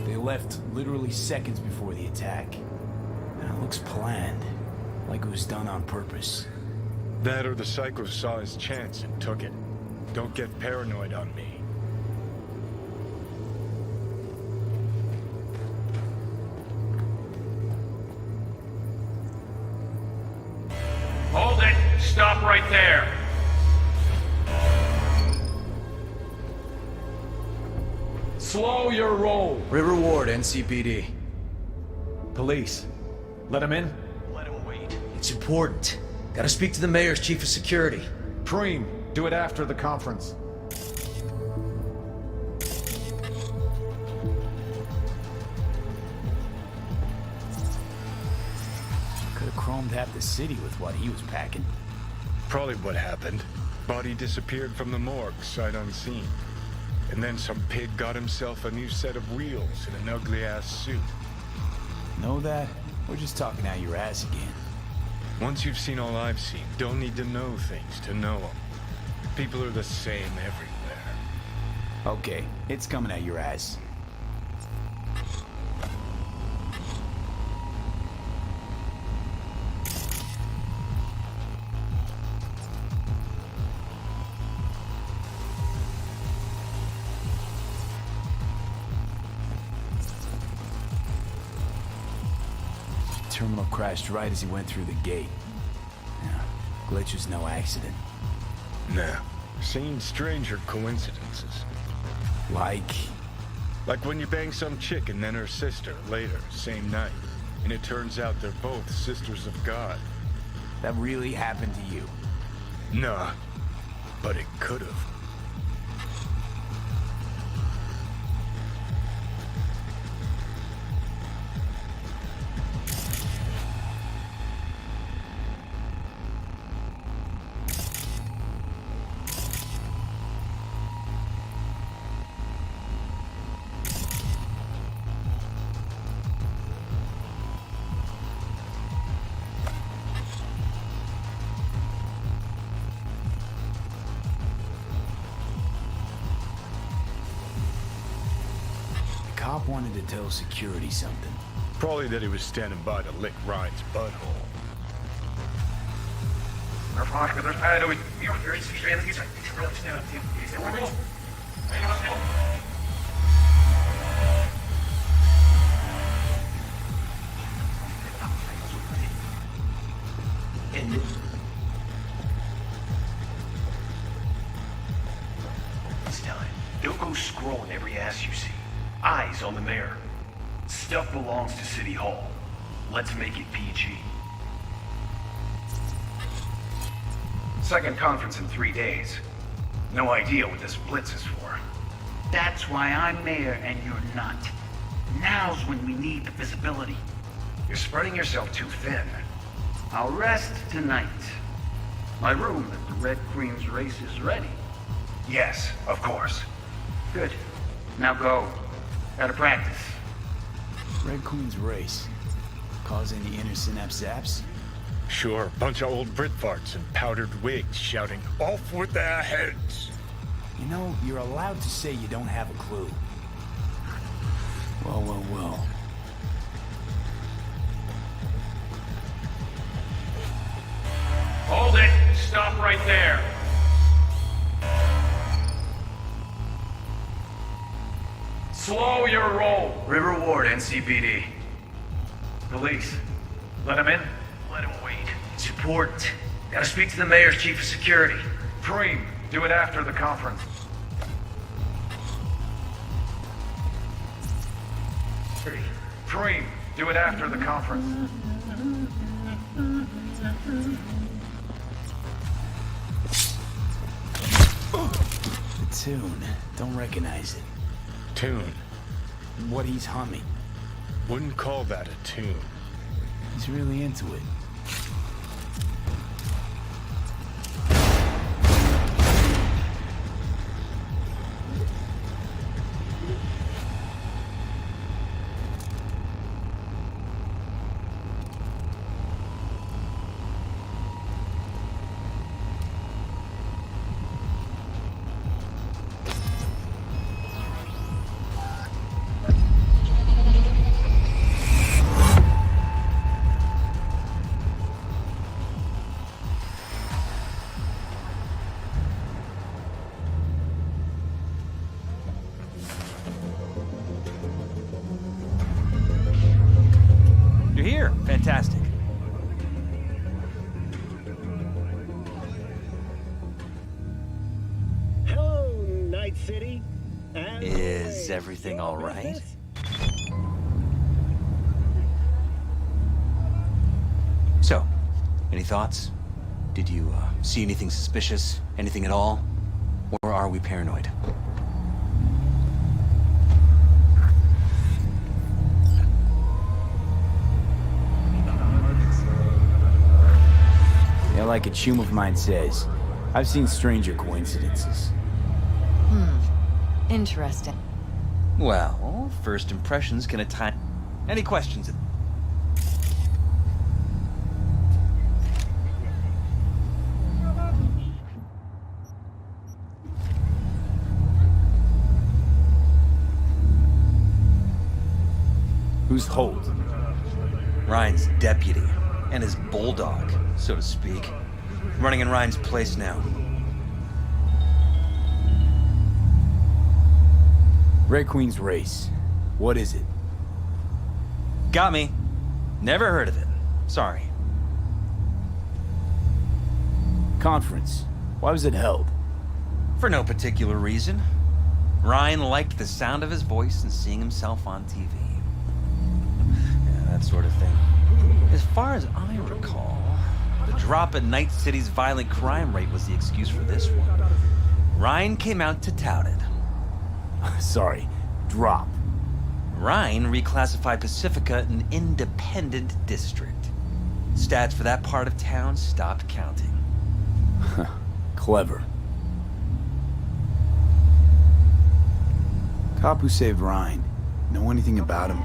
They left literally seconds before the attack. And it looks planned, like it was done on purpose. That or the Psycho saw his chance and took it. Don't get paranoid on me. Hold it! Stop right there! Slow your roll. River Ward, NCPD. Police. Let him in? Let him wait. It's important. Gotta speak to the mayor's chief of security. Preem, do it after the conference. Could have chromed half the city with what he was packing. Probably what happened. Body disappeared from the morgue, sight unseen. And then some pig got himself a new set of wheels and an ugly-ass suit. Know that? We're just talking out your ass again. Once you've seen all I've seen, don't need to know things to know them. People are the same everywhere. Okay, it's coming at your ass. Terminal crashed right as he went through the gate. Yeah, glitch was no accident. Nah, seen stranger coincidences. Like when you bang some chick and then her sister later, same night. And it turns out they're both sisters of God. That really happened to you? Nah, but it could've. Cop wanted to tell security something. Probably that he was standing by to lick Ryan's butthole. This time, don't go scrolling every ass you see. Eyes on the mayor. Stuff belongs to City Hall. Let's make it PG. Second conference in 3 days. No idea what this blitz is for. That's why I'm mayor and you're not. Now's when we need the visibility. You're spreading yourself too thin. I'll rest tonight. My room at the Red Queen's race is ready. Yes, of course. Good. Now go. Gotta practice. Red Queen's race. Cause any inner synapse zaps? Sure, bunch of old Brit farts in powdered wigs shouting, "Off with their heads!" You know, you're allowed to say you don't have a clue. Well. Hold it! Stop right there! Slow your roll. River Ward, NCPD. Police. Let him in? Let him wait. It's important. Gotta speak to the mayor's chief of security. Preem, do it after the conference. Preem, do it after the conference. The tune. Don't recognize it. Tune. What he's humming. Wouldn't call that a tune. He's really into it. You're here. Fantastic. Hello, Night City. Is everything all right? So, any thoughts? Did you see anything suspicious? Anything at all? Or are we paranoid? Yeah, like a chum of mine says, I've seen stranger coincidences. Interesting. Well, first impressions can at times... Any questions? Who's Holt? Ryan's deputy, and his bulldog, so to speak. Running in Ryan's place now. Red Queen's race. What is it? Got me. Never heard of it. Sorry. Conference. Why was it held? For no particular reason. Ryan liked the sound of his voice and seeing himself on TV. Yeah, that sort of thing. As far as I recall, the drop in Night City's violent crime rate was the excuse for this one. Ryan came out to tout it. Sorry, drop. Ryan reclassified Pacifica an independent district. Stats for that part of town stopped counting. Clever. Cop who saved Ryan. Know anything about him?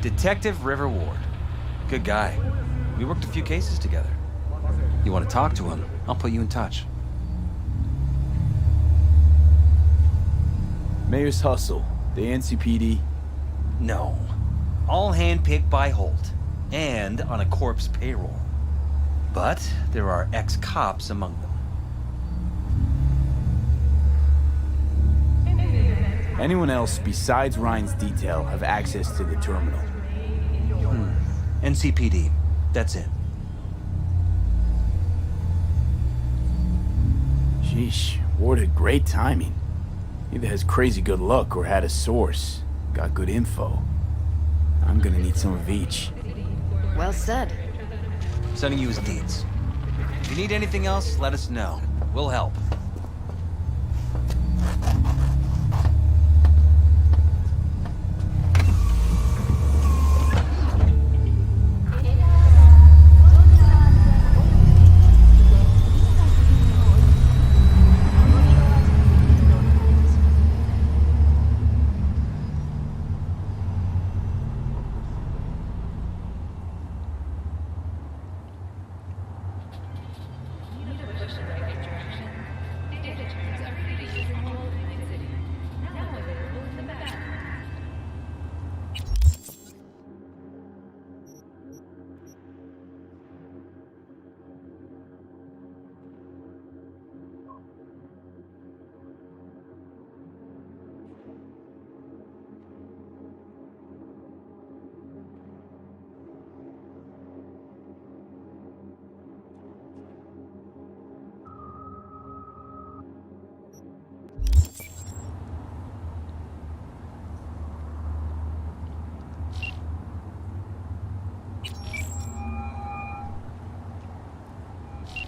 Detective River Ward. Good guy. We worked a few cases together. You want to talk to him? I'll put you in touch. Mayor's Hustle. The NCPD? No. All handpicked by Holt. And on a corpse payroll. But there are ex-cops among them. Anyone else besides Ryan's detail have access to the terminal? NCPD. That's it. Sheesh. Ward had great timing. Either has crazy good luck or had a source. Got good info. I'm gonna need some of each. Well said. Sending you his deeds. If you need anything else, let us know. We'll help.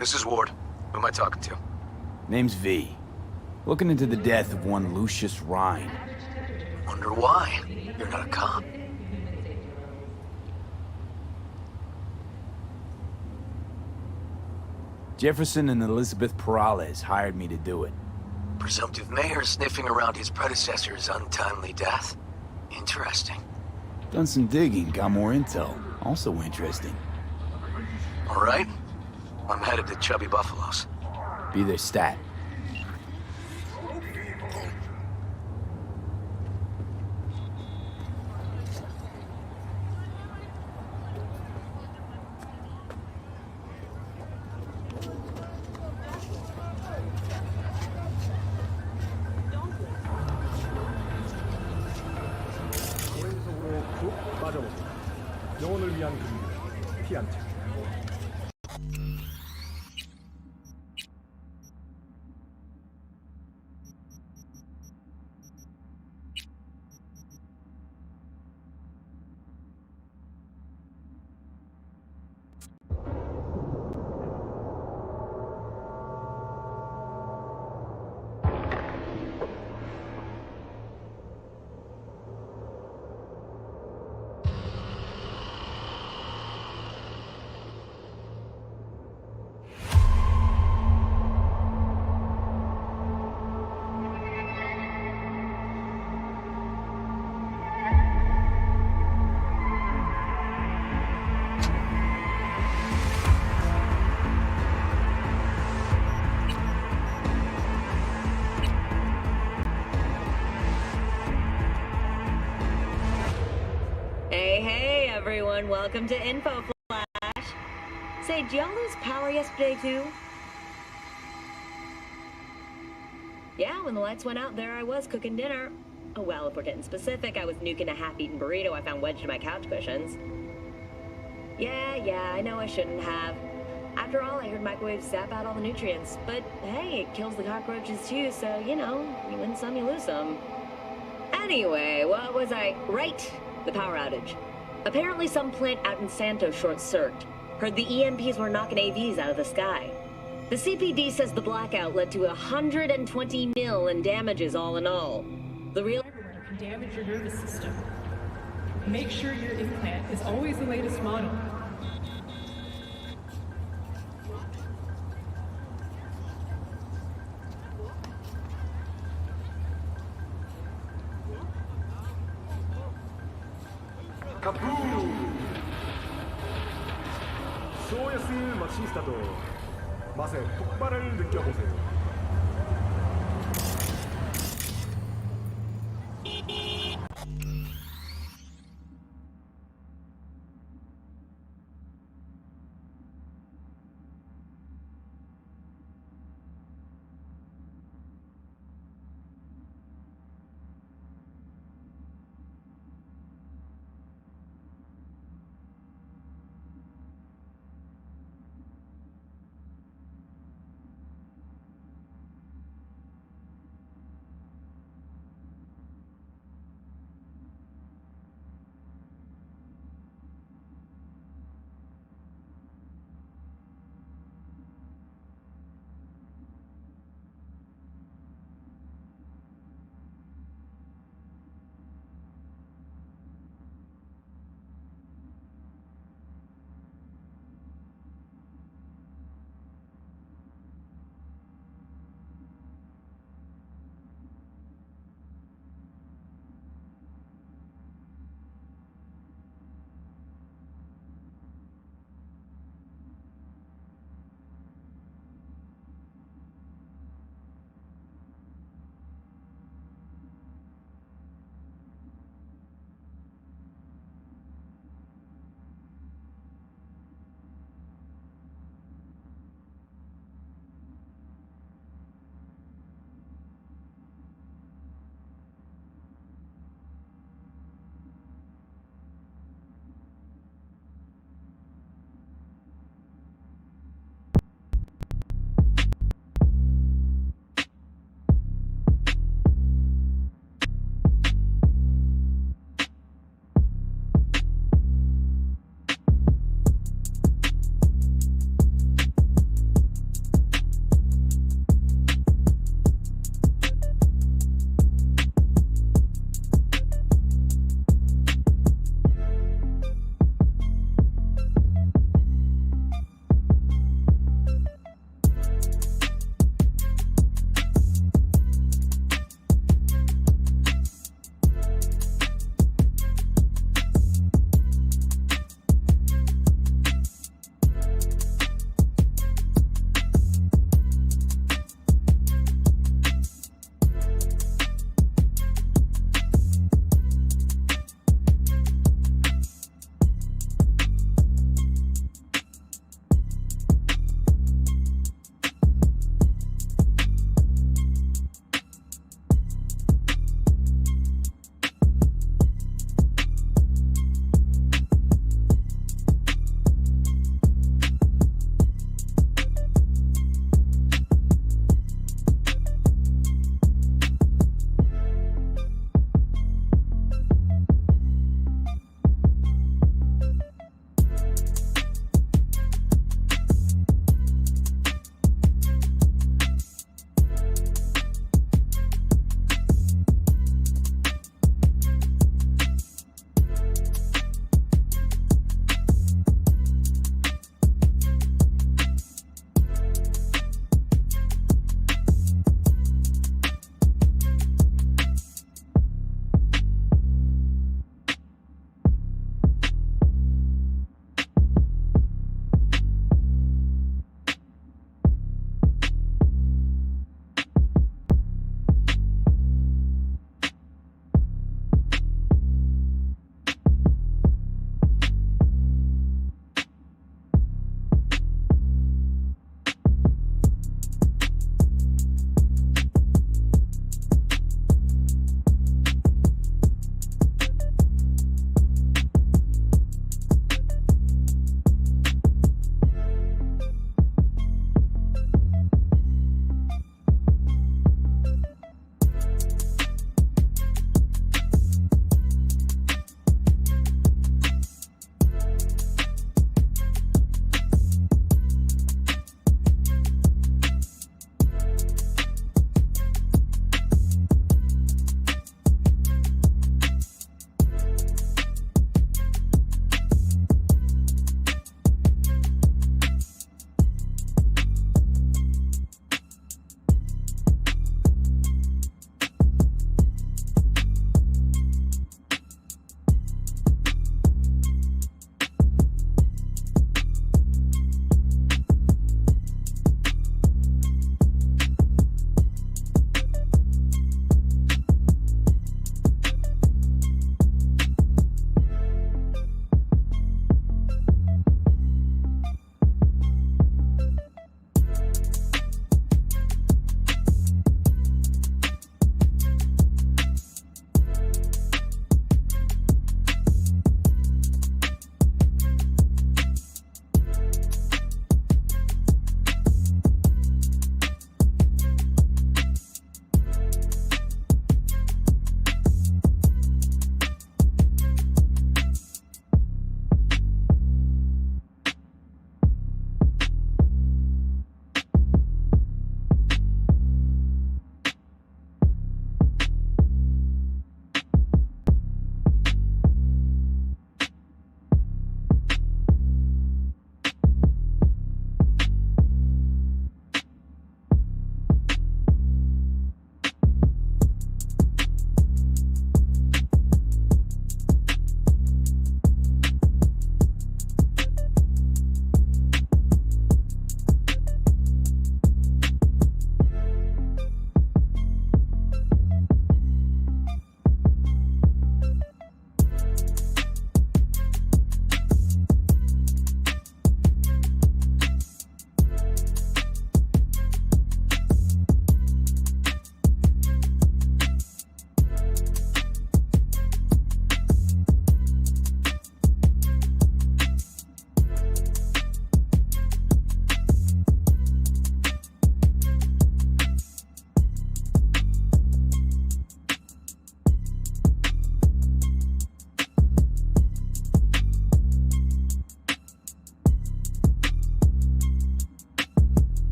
This is Ward. Who am I talking to? Name's V. Looking into the death of one Lucius Rhine. Wonder why. You're not a cop. Jefferson and Elizabeth Perales hired me to do it. Presumptive mayor sniffing around his predecessor's untimely death. Interesting. Done some digging, got more intel. Also interesting. All right. I'm headed to Chubby Buffalo's. Be there stat. 영혼을 위한 금융, 피한 채. Hey, everyone. Welcome to Info Flash. Say, did y'all lose power yesterday, too? Yeah, when the lights went out, there I was cooking dinner. Oh, well, if we're getting specific, I was nuking a half-eaten burrito I found wedged in my couch cushions. Yeah, I know I shouldn't have. After all, I heard microwaves zap out all the nutrients. But hey, it kills the cockroaches too, so, you know, you win some, you lose some. Anyway, what was I? Right, the power outage. Apparently some plant out in Santo short-circuited. Heard the EMPs were knocking AVs out of the sky. The CPD says the blackout led to 120 mil in damages all in all. The real Can damage your nervous system. Make sure your implant is always the latest model. 소에스 마치스타도 맛의 폭발을 느껴보세요.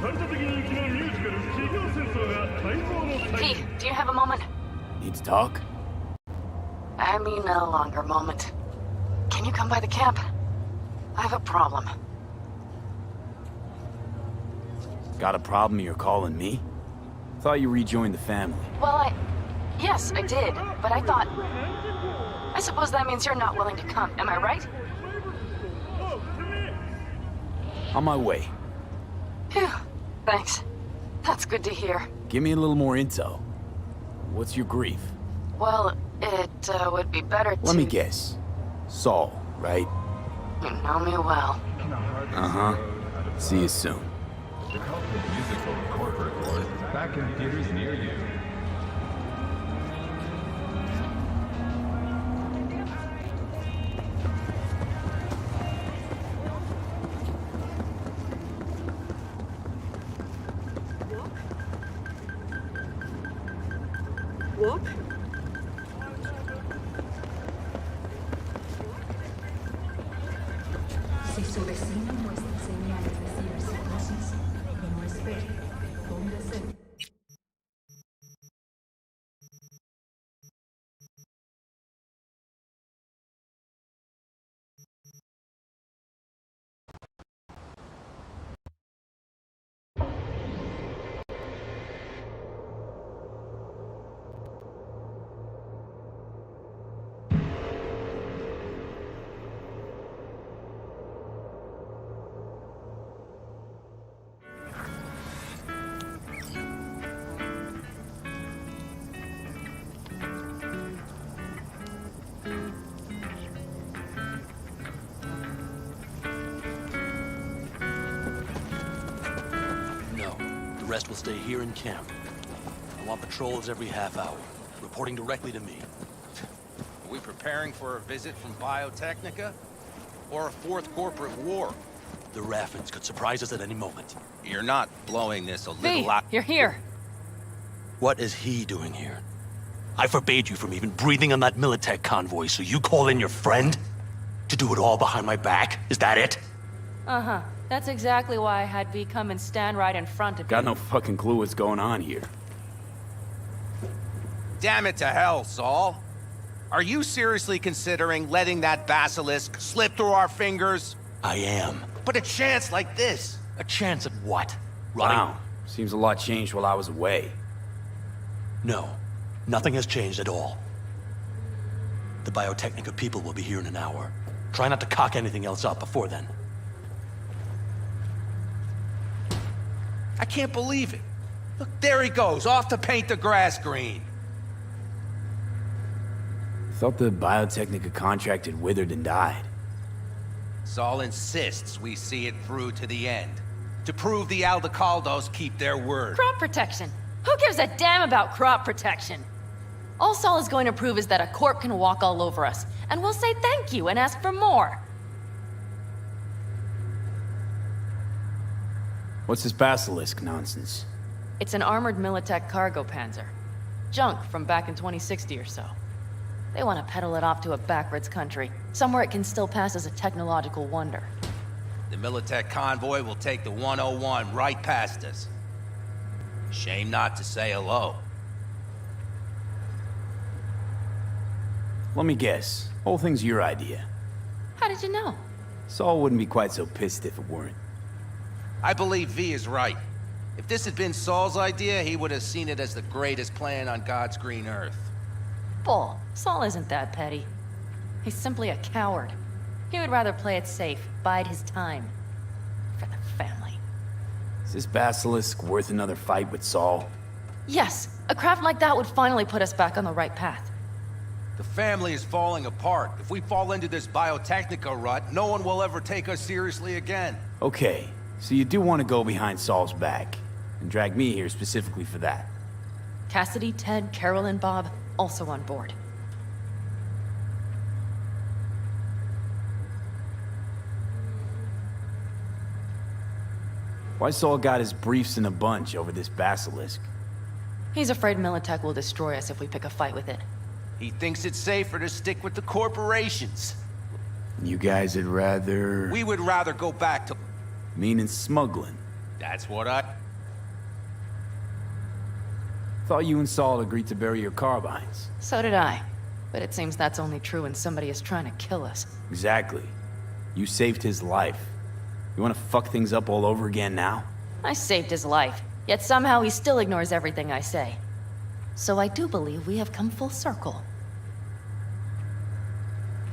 V, do you have a moment? Need to talk? I mean a longer moment. Can you come by the camp? I have a problem. Got a problem you're calling me? Thought you rejoined the family. Well, yes, I did, but I thought... I suppose that means you're not willing to come, am I right? On my way. Phew, thanks. That's good to hear. Give me a little more intel. What's your grief? Well, it would be better to... Let me guess. Saul, right? You know me well. Uh-huh. See you soon. The cult of musical corporate wars is back in theaters near you. Walk? Si su vecino muestra señales de ciberpsicosis, no espere. Póngase. No, the rest will stay here in camp. I want patrols every half hour, reporting directly to me. Are we preparing for a visit from Biotechnica? Or a fourth corporate war? The Raffins could surprise us at any moment. You're not blowing this a V, little out. you're here. What is he doing here? I forbade you from even breathing on that Militech convoy, so you call in your friend? To do it all behind my back? Is that it? Uh-huh. That's exactly why I had V come and stand right in front of you. Got no fucking clue what's going on here. Damn it to hell, Saul. Are you seriously considering letting that basilisk slip through our fingers? I am. But a chance like this. A chance at what? Running? Wow. Seems a lot changed while I was away. No. Nothing has changed at all. The Biotechnica people will be here in an hour. Try not to cock anything else up before then. I can't believe it. Look, there he goes, off to paint the grass green. Thought the Biotechnica contract had withered and died. Saul insists we see it through to the end. To prove the Aldecaldos keep their word. Crop protection. Who gives a damn about crop protection? All Saul is going to prove is that a corp can walk all over us, and we'll say thank you and ask for more. What's this basilisk nonsense? It's an armored Militech cargo panzer. Junk from back in 2060 or so. They want to peddle it off to a backwoods country, somewhere it can still pass as a technological wonder. The Militech convoy will take the 101 right past us. Shame not to say hello. Let me guess. Whole thing's your idea. How did you know? Saul wouldn't be quite so pissed if it weren't. I believe V is right. If this had been Saul's idea, he would have seen it as the greatest plan on God's green earth. Bull. Saul isn't that petty. He's simply a coward. He would rather play it safe, bide his time. For the family. Is this basilisk worth another fight with Saul? Yes, a craft like that would finally put us back on the right path. The family is falling apart. If we fall into this Biotechnica rut, no one will ever take us seriously again. Okay, so you do want to go behind Saul's back, and drag me here specifically for that. Cassidy, Ted, Carol, and Bob, also on board. Why Saul got his briefs in a bunch over this basilisk? He's afraid Militech will destroy us if we pick a fight with it. He thinks it's safer to stick with the corporations. You guys would rather... We would rather go back to... Meaning smuggling. That's what I... Thought you and Saul agreed to bury your carbines. So did I. But it seems that's only true when somebody is trying to kill us. Exactly. You saved his life. You want to fuck things up all over again now? I saved his life, yet somehow he still ignores everything I say. So I do believe we have come full circle.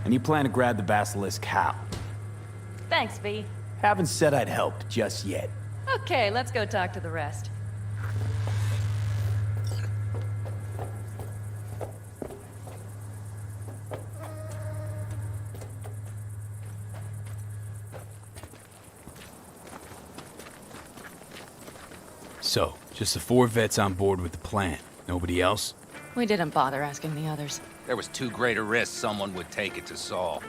And you plan to grab the basilisk how? Thanks, V. Haven't said I'd help just yet. Okay, let's go talk to the rest. So, just the 4 vets on board with the plan. Nobody else? We didn't bother asking the others. There was too great a risk someone would take it to Saul.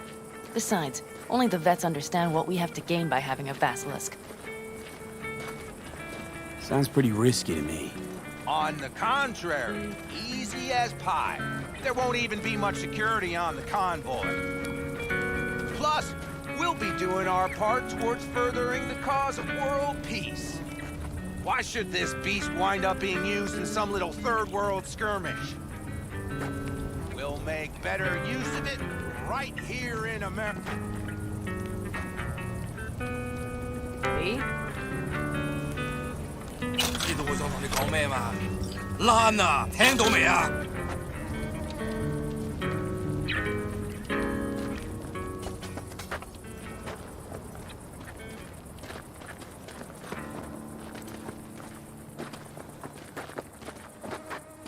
Besides, only the vets understand what we have to gain by having a basilisk. Sounds pretty risky to me. On the contrary, easy as pie. There won't even be much security on the convoy. Plus, we'll be doing our part towards furthering the cause of world peace. Why should this beast wind up being used in some little third-world skirmish? We'll make better use of it right here in America. V?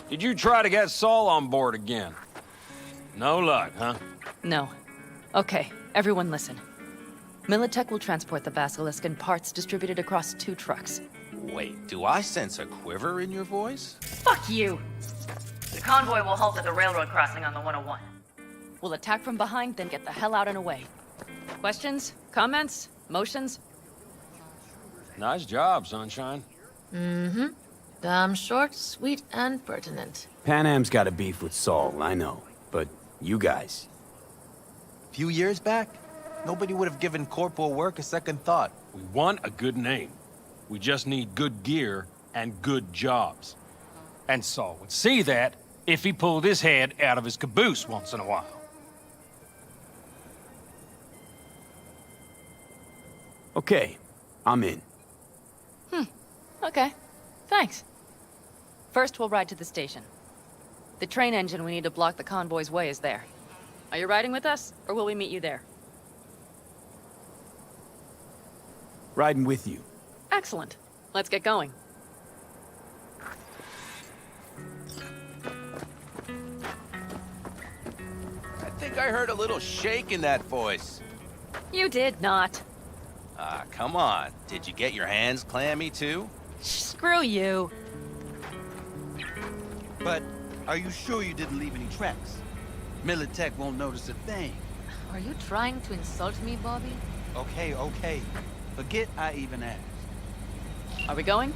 Did you try to get Saul on board again? No luck, huh? No. Okay, everyone listen. Militech will transport the basilisk in parts distributed across 2 trucks. Wait, do I sense a quiver in your voice? Fuck you! The convoy will halt at the railroad crossing on the 101. We'll attack from behind, then get the hell out and away. Questions? Comments? Motions? Nice job, Sunshine. Mm-hmm. Damn short, sweet, and pertinent. Pan Am's got a beef with Saul, I know. But you guys... A few years back, nobody would have given corporal work a second thought. We want a good name. We just need good gear and good jobs. And Saul would see that if he pulled his head out of his caboose once in a while. Okay, I'm in. Okay. Thanks. First, we'll ride to the station. The train engine we need to block the convoy's way is there. Are you riding with us, or will we meet you there? Riding with you. Excellent. Let's get going. I think I heard a little shake in that voice. You did not. Ah, come on. Did you get your hands clammy too? Screw you. But are you sure you didn't leave any tracks? Militech won't notice a thing. Are you trying to insult me, Bobby? Okay, okay. Forget I even asked. Are we going?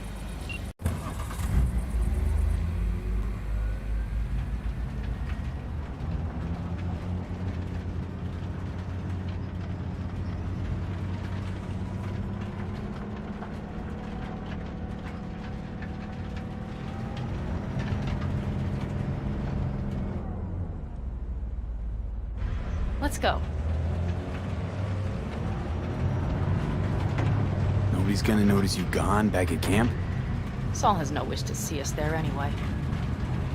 Let's go. Nobody's gonna notice you gone back at camp? Saul has no wish to see us there anyway.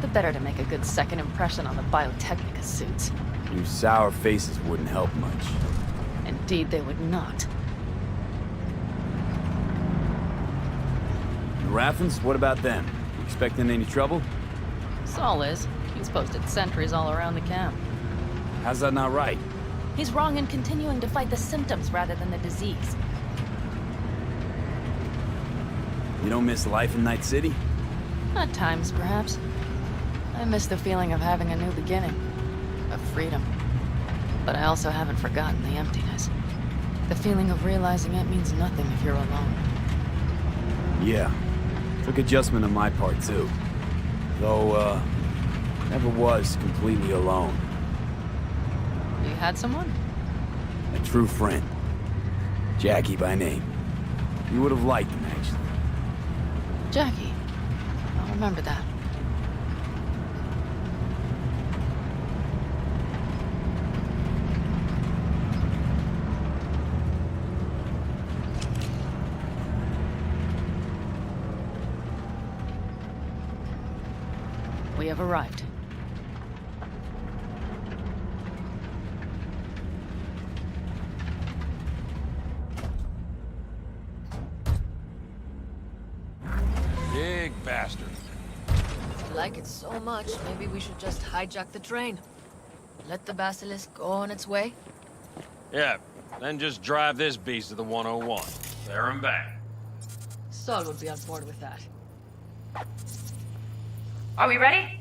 The better to make a good second impression on the Biotechnica suits. Your sour faces wouldn't help much. Indeed, they would not. The Raffens, what about them? You expecting any trouble? Saul is. He's posted sentries all around the camp. How's that not right? He's wrong in continuing to fight the symptoms rather than the disease. You don't miss life in Night City? At times, perhaps. I miss the feeling of having a new beginning. Of freedom. But I also haven't forgotten the emptiness. The feeling of realizing it means nothing if you're alone. Yeah. Took adjustment on my part, too. Though, never was completely alone. You had someone? A true friend. Jackie by name. You would have liked him, actually. Jackie. I'll remember that. We have arrived. Big bastard. If you like it so much, maybe we should just hijack the train. Let the basilisk go on its way. Yeah, then just drive this beast to the 101. There and back. Saul would be on board with that. Are we ready?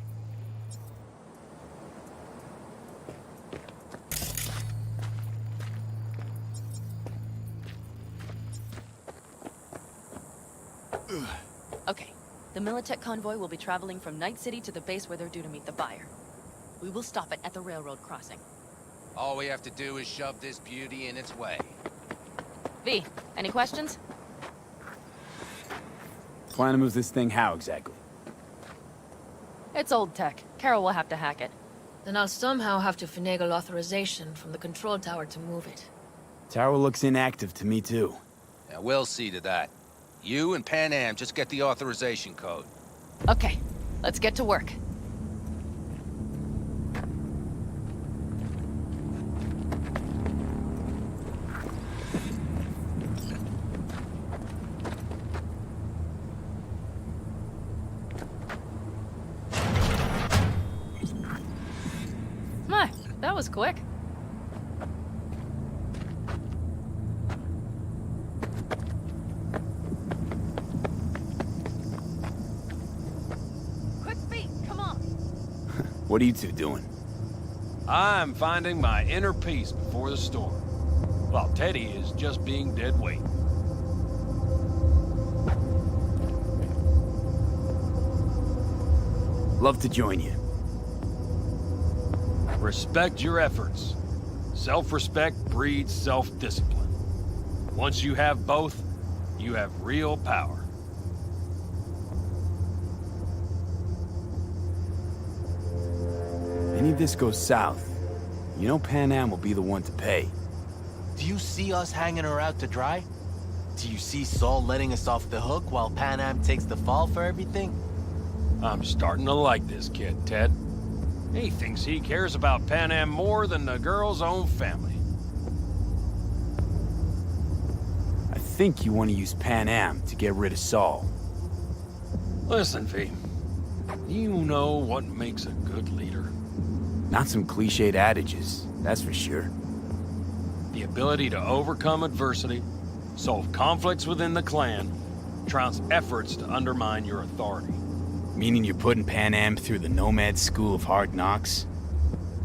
Okay. The Militech convoy will be traveling from Night City to the base where they're due to meet the buyer. We will stop it at the railroad crossing. All we have to do is shove this beauty in its way. V, any questions? Plan to move this thing how exactly? It's old tech. Carol will have to hack it. Then I'll somehow have to finagle authorization from the control tower to move it. Tower looks inactive to me too. Yeah, we'll see to that. You and Pan Am just get the authorization code. Okay, let's get to work. My, that was quick. What are you two doing? I'm finding my inner peace before the storm. While Teddy is just being dead weight. Love to join you. Respect your efforts. Self-respect breeds self-discipline. Once you have both, you have real power. Any of this goes south, you know Pan Am will be the one to pay. Do you see us hanging her out to dry? Do you see Saul letting us off the hook while Pan Am takes the fall for everything? I'm starting to like this kid, Ted. He thinks he cares about Pan Am more than the girl's own family. I think you want to use Pan Am to get rid of Saul. Listen, V. You know what makes a good leader? Not some cliched adages, that's for sure. The ability to overcome adversity, solve conflicts within the clan, trounce efforts to undermine your authority. Meaning you're putting Pan Am through the Nomad School of Hard Knocks?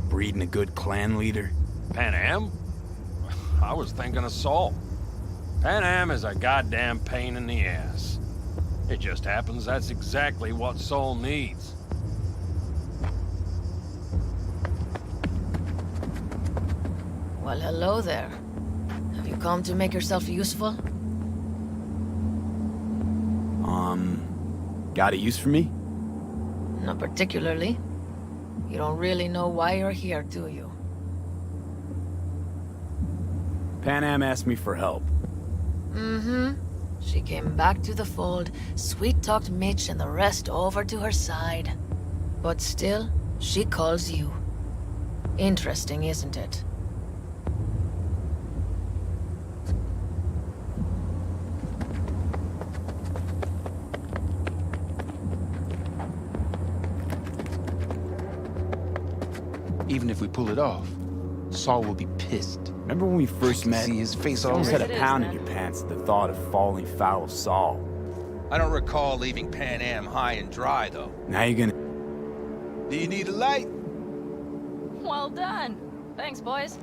Breeding a good clan leader? Pan Am? I was thinking of Saul. Pan Am is a goddamn pain in the ass. It just happens that's exactly what Saul needs. Well, hello there. Have you come to make yourself useful? Got a use for me? Not particularly. You don't really know why you're here, do you? Pan Am asked me for help. Mm-hmm. She came back to the fold, sweet-talked Mitch and the rest over to her side. But still, she calls you. Interesting, isn't it? Even if we pull it off, Saul will be pissed. Remember when we first met? See his face You almost had already. a pound in your pants at the thought of falling foul of Saul. I don't recall leaving Pan Am high and dry, though. Now you're gonna... Do you need a light? Well done. Thanks, boys.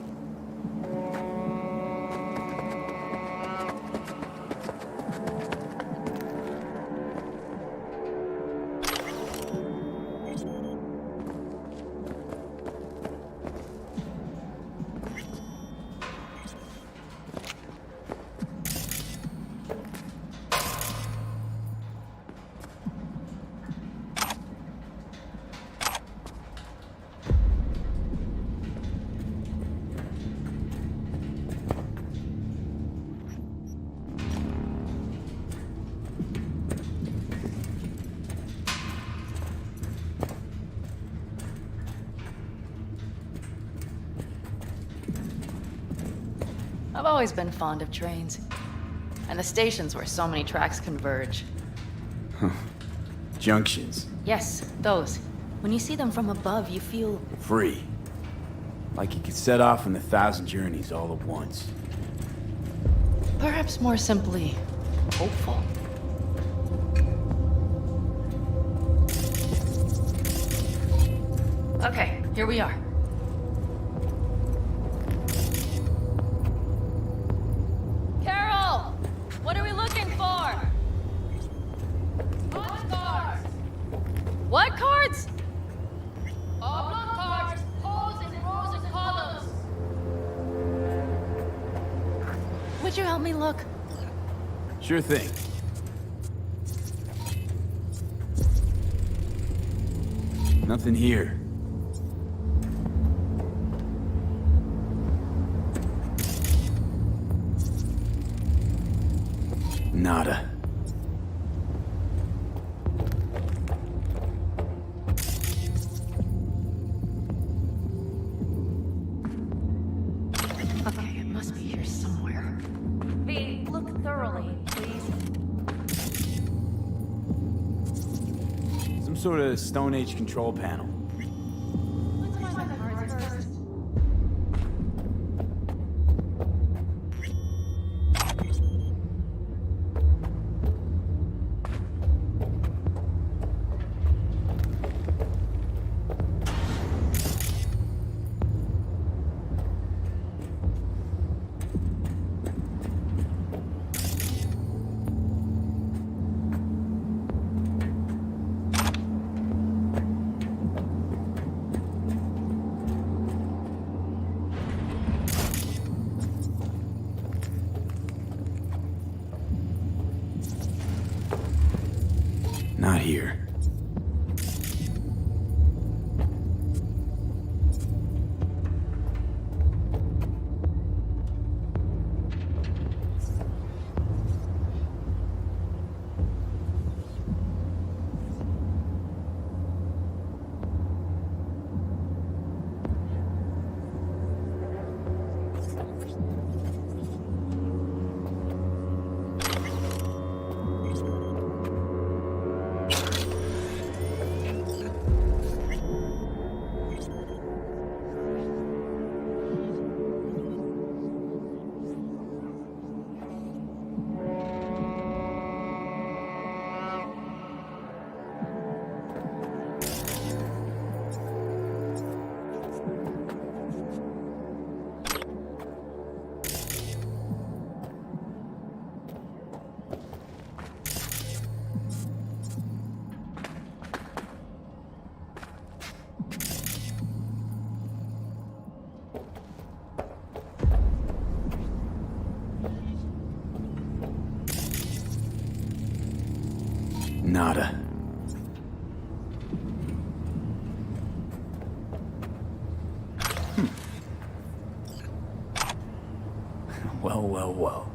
I've always been fond of trains. And the stations where so many tracks converge. Junctions. Yes, those. When you see them from above, you feel... Free. Like you could set off on 1,000 journeys all at once. perhaps more simply, hopeful. Okay, here we are. Carol! What are we looking for? What cards? What cards? Oblong cards, posed in rows and columns. Would you help me look? Sure thing. Nothing here. Nada. Okay, it must be here somewhere. V, look thoroughly, please. Some sort of Stone Age control panel. Let's find the cards first. Not here. Nada. Well, well, well.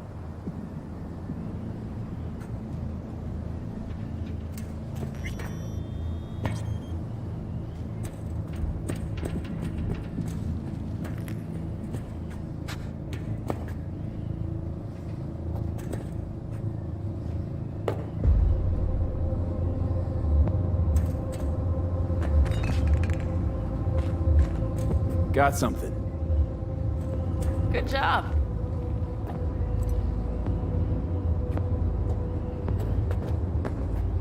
Got something. Good job.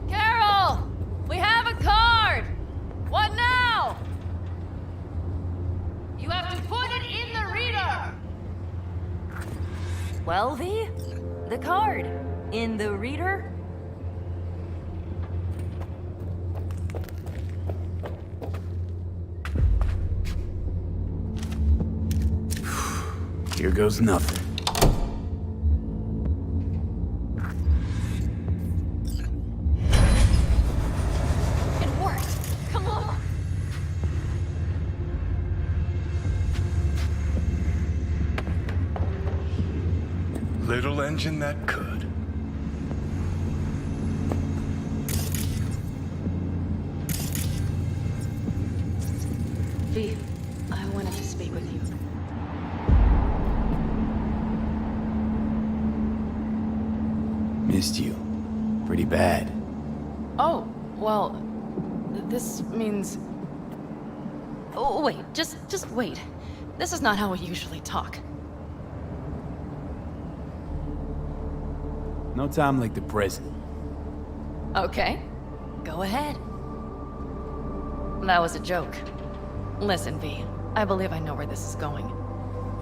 Carol! We have a card! What now? You have to put it in the reader! Well, V? The card. In the reader? Here goes nothing. It worked! Come on! Little engine that could. V, I wanted to speak with you. missed you. Pretty bad. Oh, well, this means... Oh, wait, just wait. This is not how we usually talk. No time like the present. Okay, go ahead. That was a joke. Listen, V, I believe I know where this is going.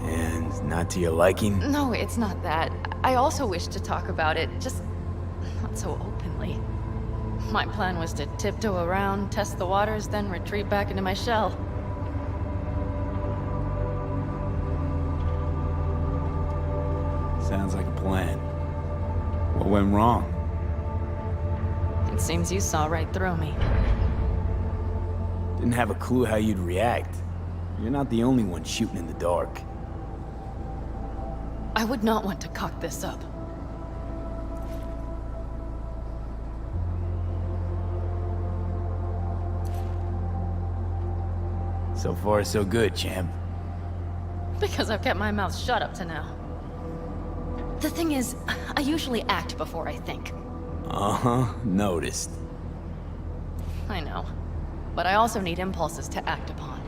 And not to your liking? No, it's not that. I also wish to talk about it, just not so openly. My plan was to tiptoe around, test the waters, then retreat back into my shell. Sounds like a plan. What went wrong? It seems you saw right through me. Didn't have a clue how you'd react. You're not the only one shooting in the dark. I would not want to cock this up. So far, so good, champ. Because I've kept my mouth shut up to now. The thing is, I usually act before I think. Uh-huh, noticed. I know. But I also need impulses to act upon.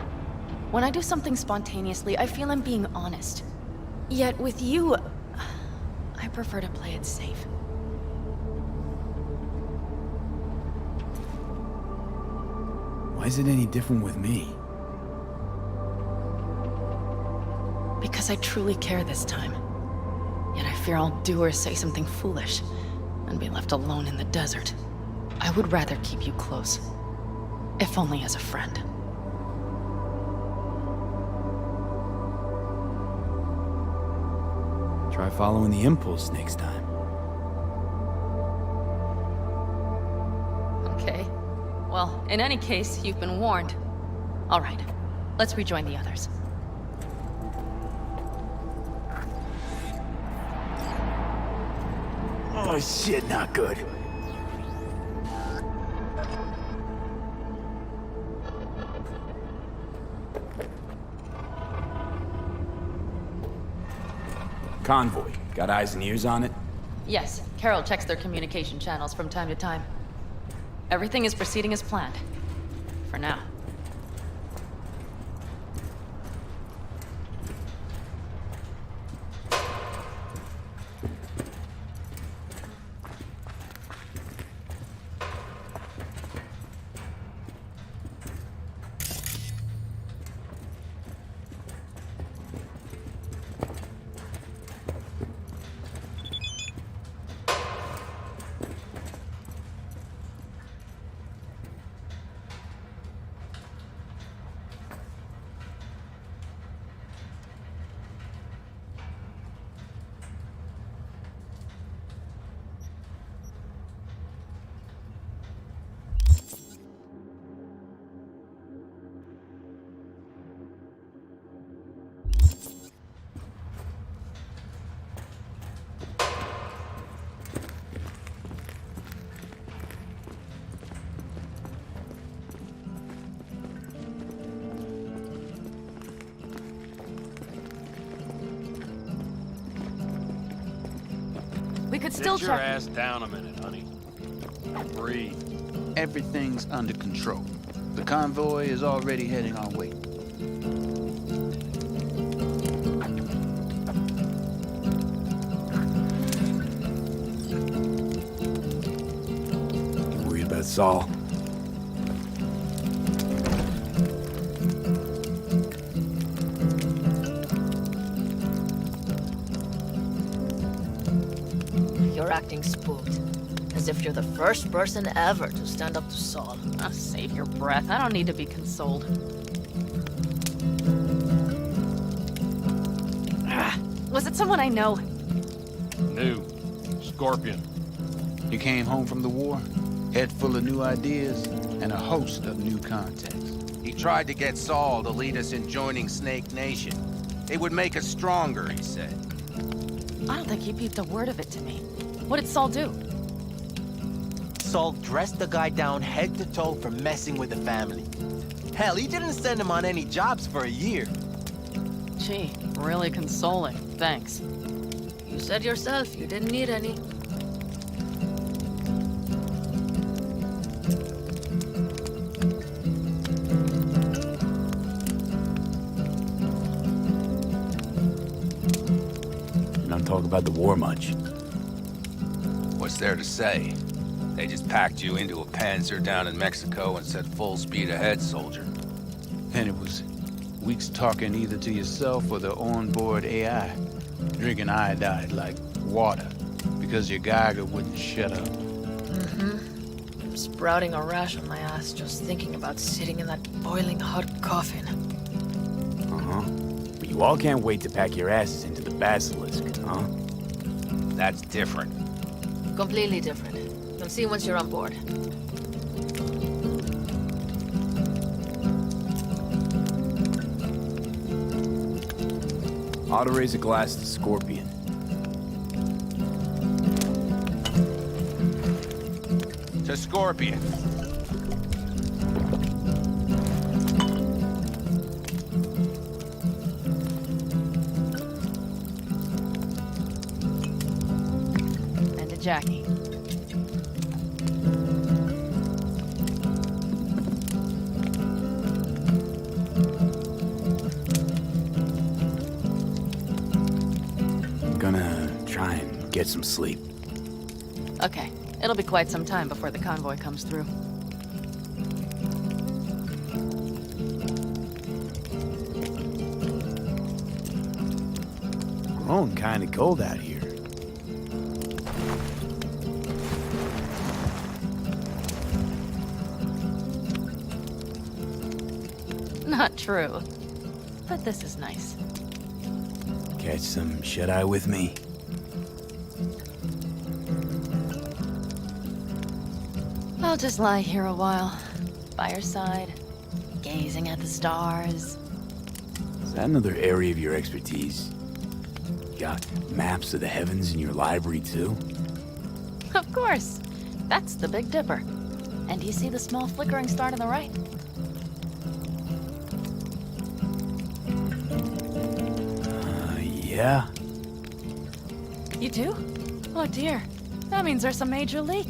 When I do something spontaneously, I feel I'm being honest. Yet with you, I prefer to play it safe. Why is it any different with me? Because I truly care this time. Yet I fear I'll do or say something foolish and be left alone in the desert. I would rather keep you close, if only as a friend. Try following the impulse next time. Okay. Well, in any case, you've been warned. All right, let's rejoin the others. Oh shit, not good. Convoy. Got eyes and ears on it? Yes, Carol checks their communication channels from time to time. Everything is proceeding as planned. For now. We could still Sit your check. ass down a minute, honey. Breathe. Everything's under control. The convoy is already heading our way. You worried about Saul? You're acting spooked. As if you're the first person ever to stand up to Saul. Oh, save your breath. I don't need to be consoled. Was it someone I know? New. Scorpion. You came home from the war, head full of new ideas, and a host of new contacts. He tried to get Saul to lead us in joining Snake Nation. It would make us stronger, he said. I don't think he peeped a word of it to me. What did Saul do? Saul dressed the guy down head to toe for messing with the family. Hell, he didn't send him on any jobs for a year. Gee, really consoling. Thanks. You said yourself you didn't need any. about the war much? What's there to say? They just packed you into a Panzer down in Mexico and said full speed ahead, soldier. And it was weeks talking either to yourself or the onboard AI, drinking iodide like water, because your Geiger wouldn't shut up. I'm sprouting a rash on my ass just thinking about sitting in that boiling hot coffin. But you all can't wait to pack your asses into the Basilisk, huh? That's different. Completely different. You'll see once you're on board. Ought to raise a glass to Scorpion. To Scorpion. And to Jackie. I'm gonna try and get some sleep. Okay, it'll be quite some time before the convoy comes through. Grown kinda cold out here. Not true. But this is nice. Catch some shut-eye with me. I'll just lie here a while, by your side, gazing at the stars. Is that another area of your expertise? Got maps of the heavens in your library, too? Of course. That's the Big Dipper. And you see the small flickering star to the right? Yeah. You do? Oh dear. That means there's a major leak.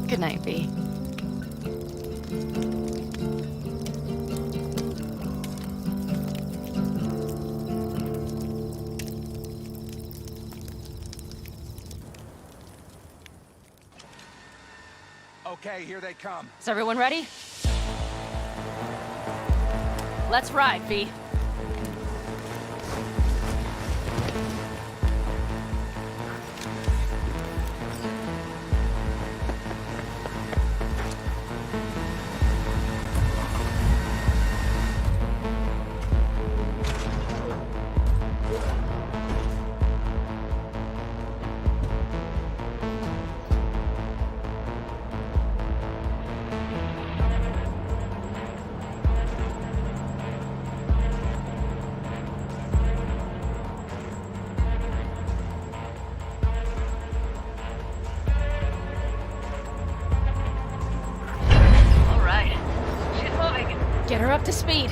Good night, V. Okay, here they come. Is everyone ready? Let's ride, V. Get her up to speed.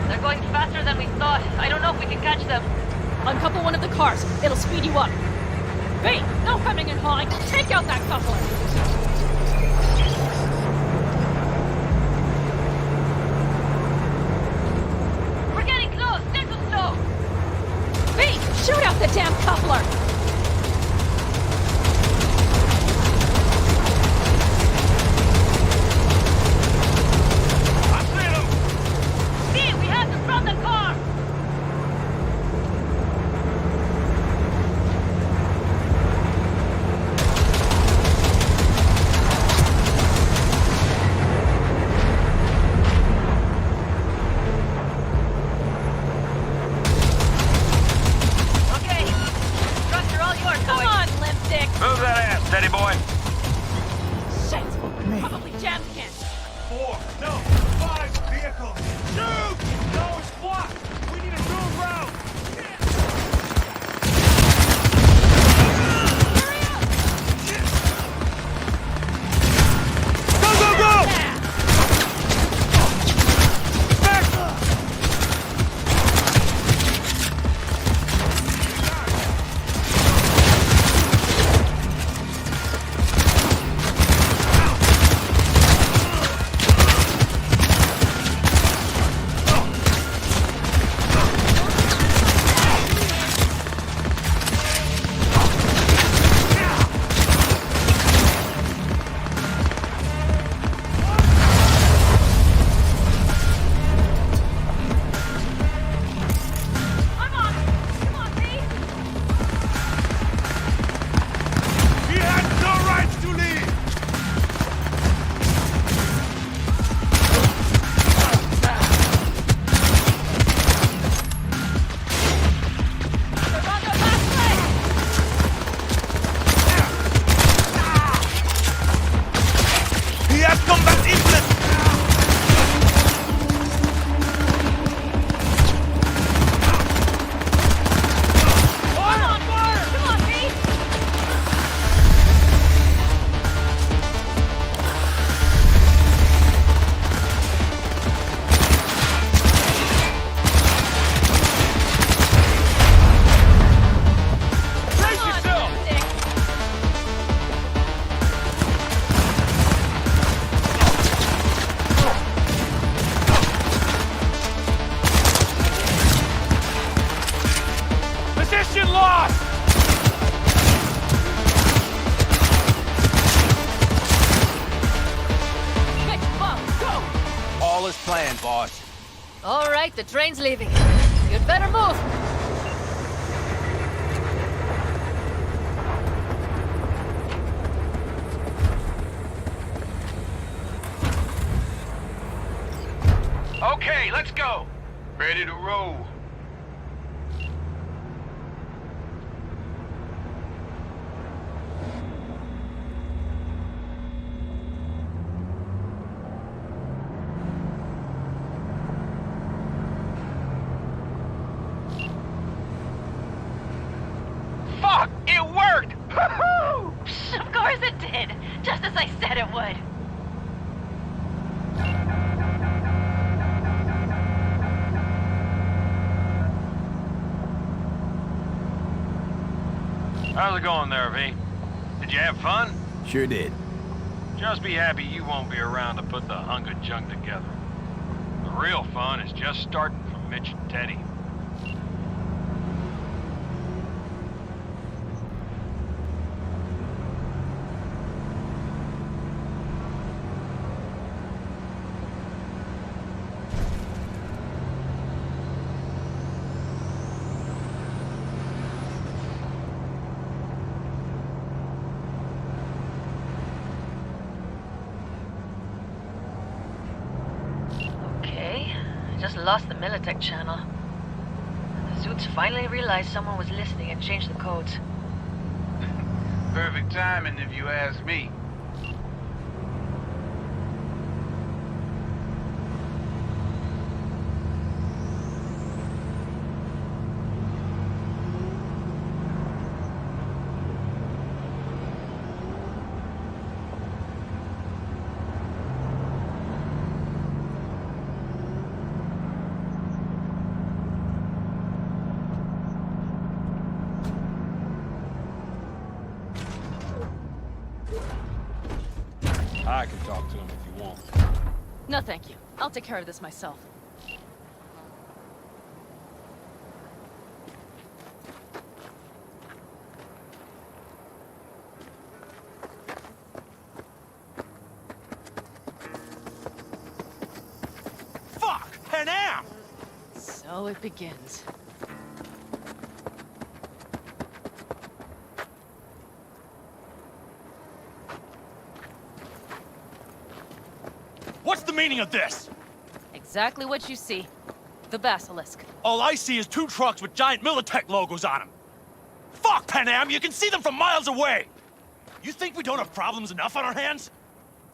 They're going faster than we thought. I don't know if we can catch them. Uncouple one of the cars. It'll speed you up. V, no hemming and hawing. Take out that coupler. Shoot out the damn coupler! I see them! See, we have to stop the car! Mission lost! Mitch, Bob, go! All is planned, boss. All right, the train's leaving. You'd better move. Okay, let's go. Ready to roll. Fuck! It worked! Woohoo! Of course it did. Just as I said it would. How's it going there, V? Did you have fun? Sure did. Just be happy you won't be around to put the hunk of junk together. The real fun is just starting for Mitch and Teddy. Just lost the Militech channel. The suits finally realized someone was listening and changed the codes. Perfect timing if you ask me. I can talk to him if you want. No, thank you. I'll take care of this myself. Fuck! Pan Am! So it begins. What's the meaning of this? Exactly what you see. The Basilisk. All I see is 2 trucks with giant Militech logos on them. Fuck, Pan Am! You can see them from miles away! You think we don't have problems enough on our hands?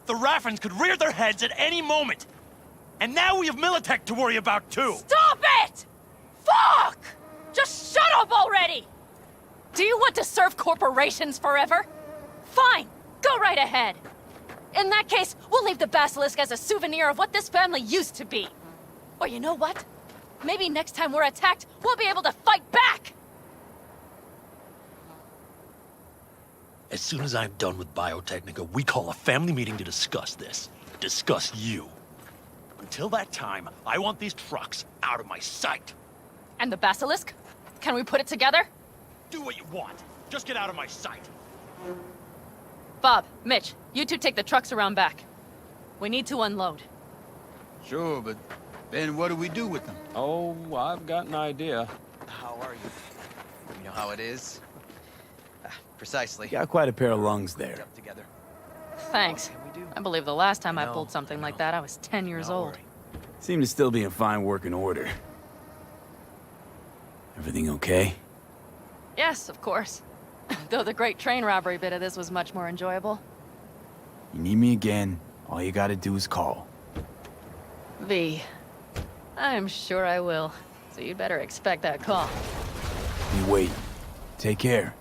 The Raffens could rear their heads at any moment. And now we have Militech to worry about, too! Stop it! Fuck! Just shut up already! Do you want to serve corporations forever? Fine, go right ahead. In that case, we'll leave the Basilisk as a souvenir of what this family used to be. Or you know what? Maybe next time we're attacked, we'll be able to fight back! As soon as I'm done with Biotechnica, we call a family meeting to discuss this. Discuss you. Until that time, I want these trucks out of my sight. And the Basilisk? Can we put it together? Do what you want. Just get out of my sight. Bob, Mitch, you two take the trucks around back. We need to unload. Sure, but then what do we do with them? Oh, I've got an idea. How are you? You know how it is? Precisely. Got quite a pair of lungs there. Together. Thanks. I believe the last time I pulled something like that, I was 10 years old. Seem to still be in fine working order. Everything okay? Yes, of course. Though the great train robbery bit of this was much more enjoyable. You need me again, all you gotta do is call. V. I'm sure I will. So you'd better expect that call. You wait. Take care.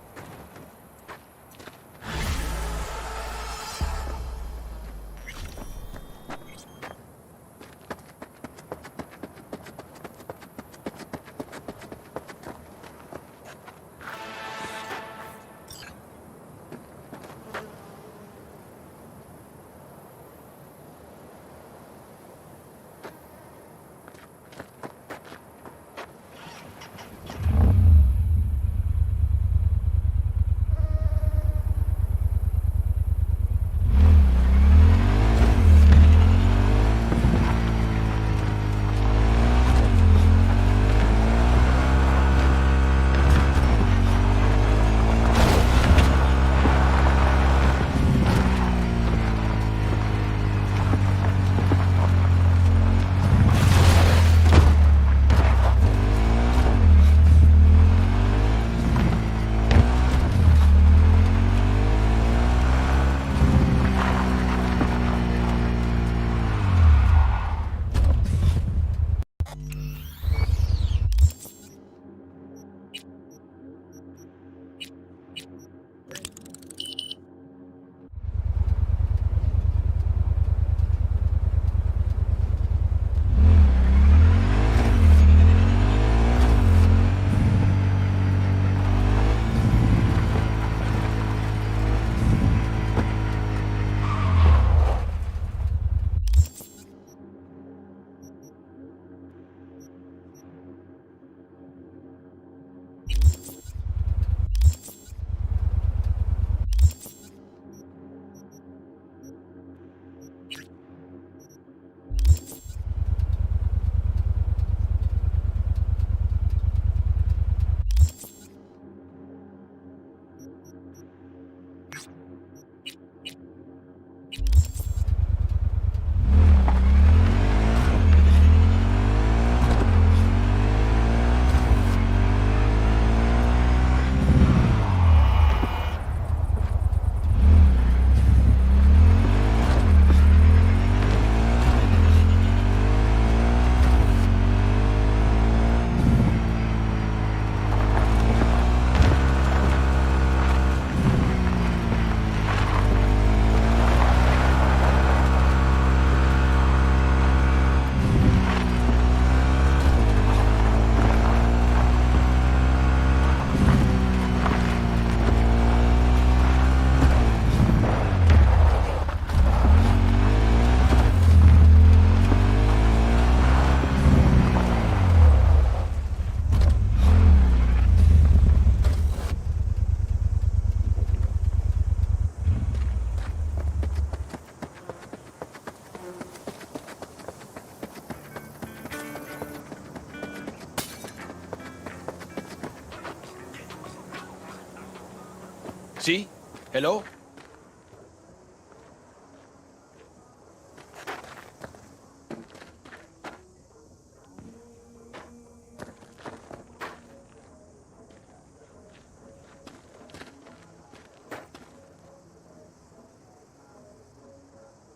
See? Hello?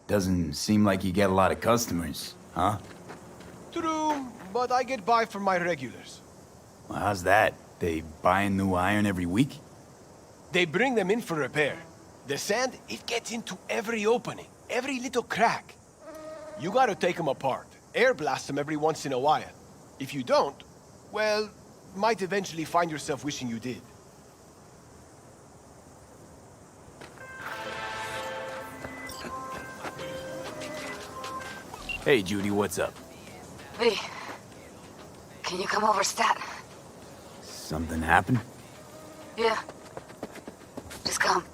Doesn't seem like you get a lot of customers, huh? True, but I get by from my regulars. Well, how's that? They buying new iron every week? They bring them in for repair. The sand, it gets into every opening, every little crack. You gotta take them apart, air blast them every once in a while. If you don't, well, might eventually find yourself wishing you did. Hey, Judy, what's up? V, can you come over stat? Something happened? Yeah. Just come.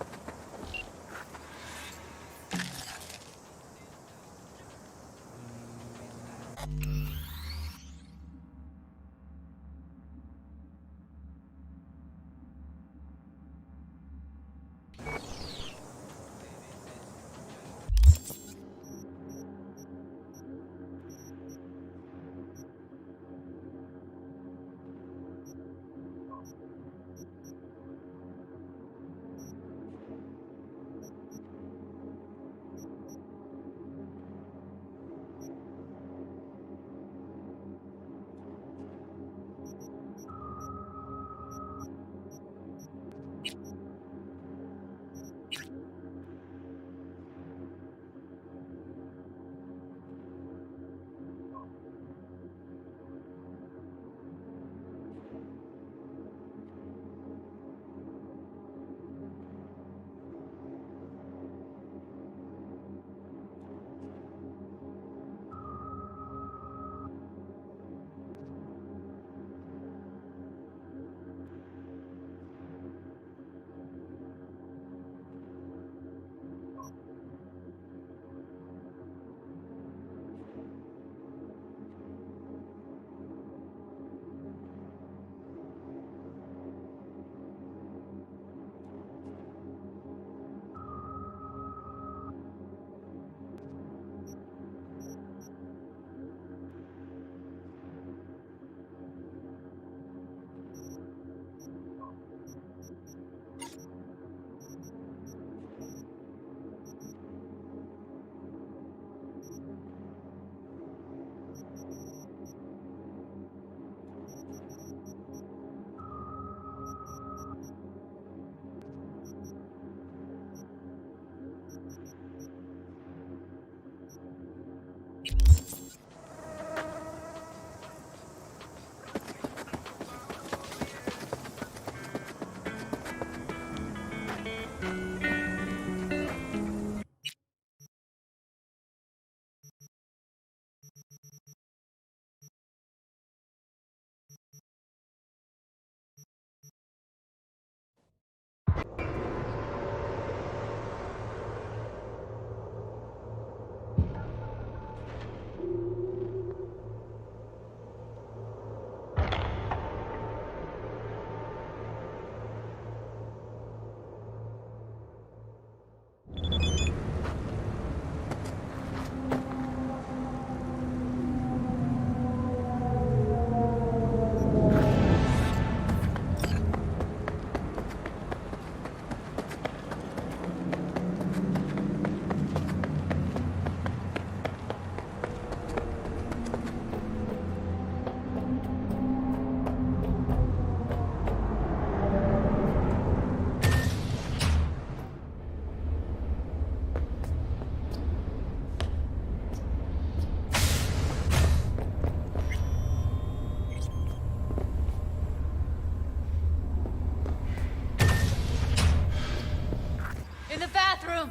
In the bathroom!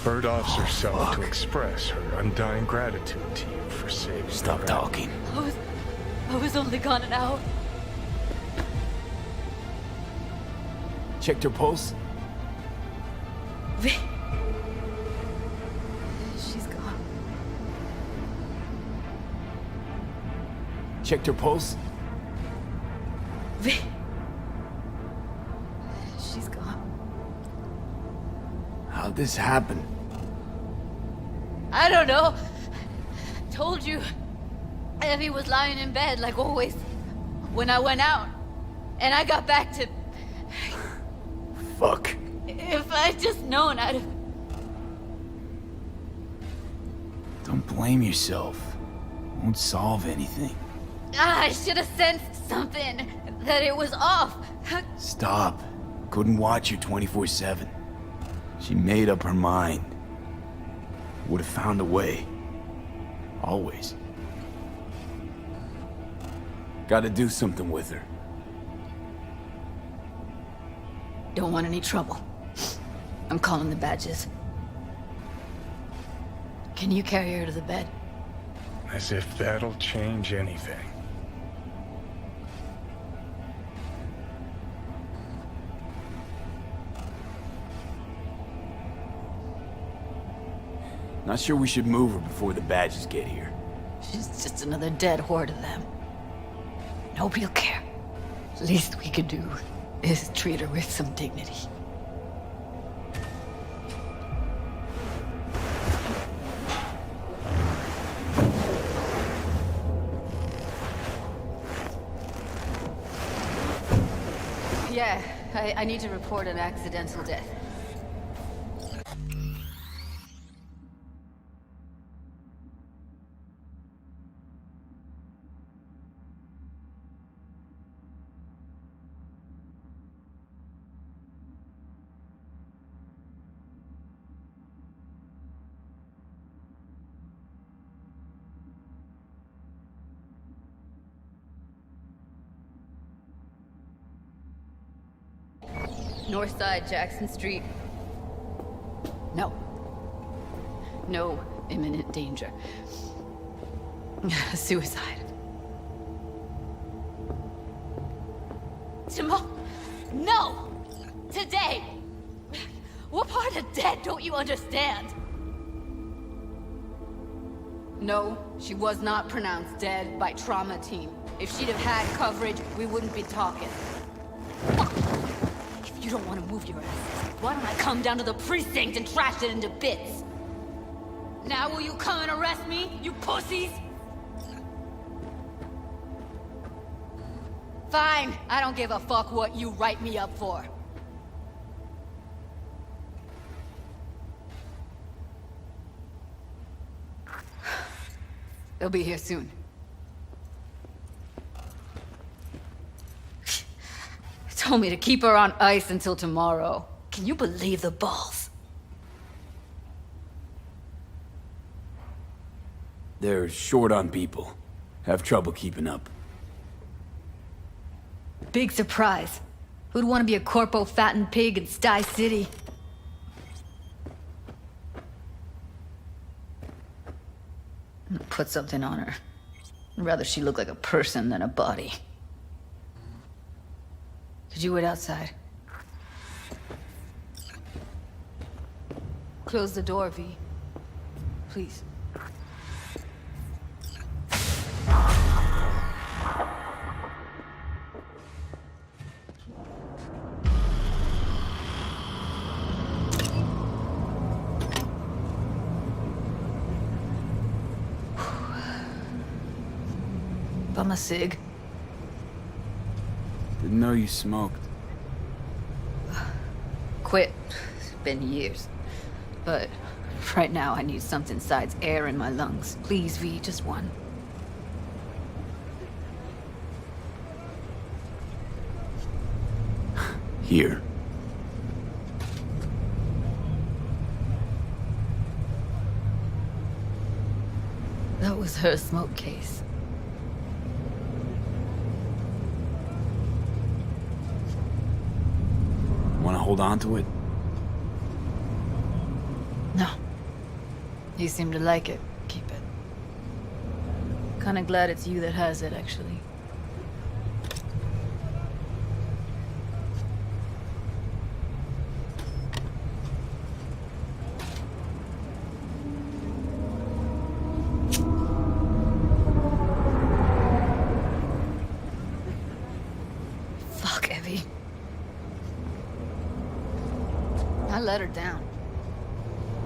Bird Officer Sella to express her undying gratitude to you for saving. Stop talking. I was only gone an hour. Checked her pulse? V. She's gone. Checked her pulse? She's gone. How'd this happen? I don't know. Told you. Evie was lying in bed like always. When I went out. And I got back to... Fuck. If I'd just known, I'd have... Don't blame yourself. Won't solve anything. I should have sensed something. That it was off. Stop. Couldn't watch her 24/7. She made up her mind. Would have found a way. Always. Gotta do something with her. Don't want any trouble. I'm calling the badges. Can you carry her to the bed? As if that'll change anything. Not sure we should move her before the badges get here. She's just another dead whore to them. Nobody'll care. Least we could do is treat her with some dignity. Yeah, I need to report an accidental death. North side, Jackson Street. No. No imminent danger. Suicide. Tomorrow? No! Today! What part of dead don't you understand? No, she was not pronounced dead by trauma team. If she'd have had coverage, we wouldn't be talking. If you don't want to move your asses, why don't I come down to the precinct and trash it into bits? Now will you come and arrest me, you pussies? Fine, I don't give a fuck what you write me up for. They'll be here soon. Told me to keep her on ice until tomorrow. Can you believe the balls? They're short on people. Have trouble keeping up. Big surprise. Who'd want to be a corpo fattened pig in Sty City? Put something on her. I'd rather she look like a person than a body. Could you wait outside? Close the door, V. Please. Bum a cig. Didn't know you smoked. Quit. It's been years. But right now I need something besides air in my lungs. Please, V, just one. Here. That was her smoke case. Want to hold on to it? No. You seem to like it. Keep it. Kinda glad it's you that has it, actually. let her down.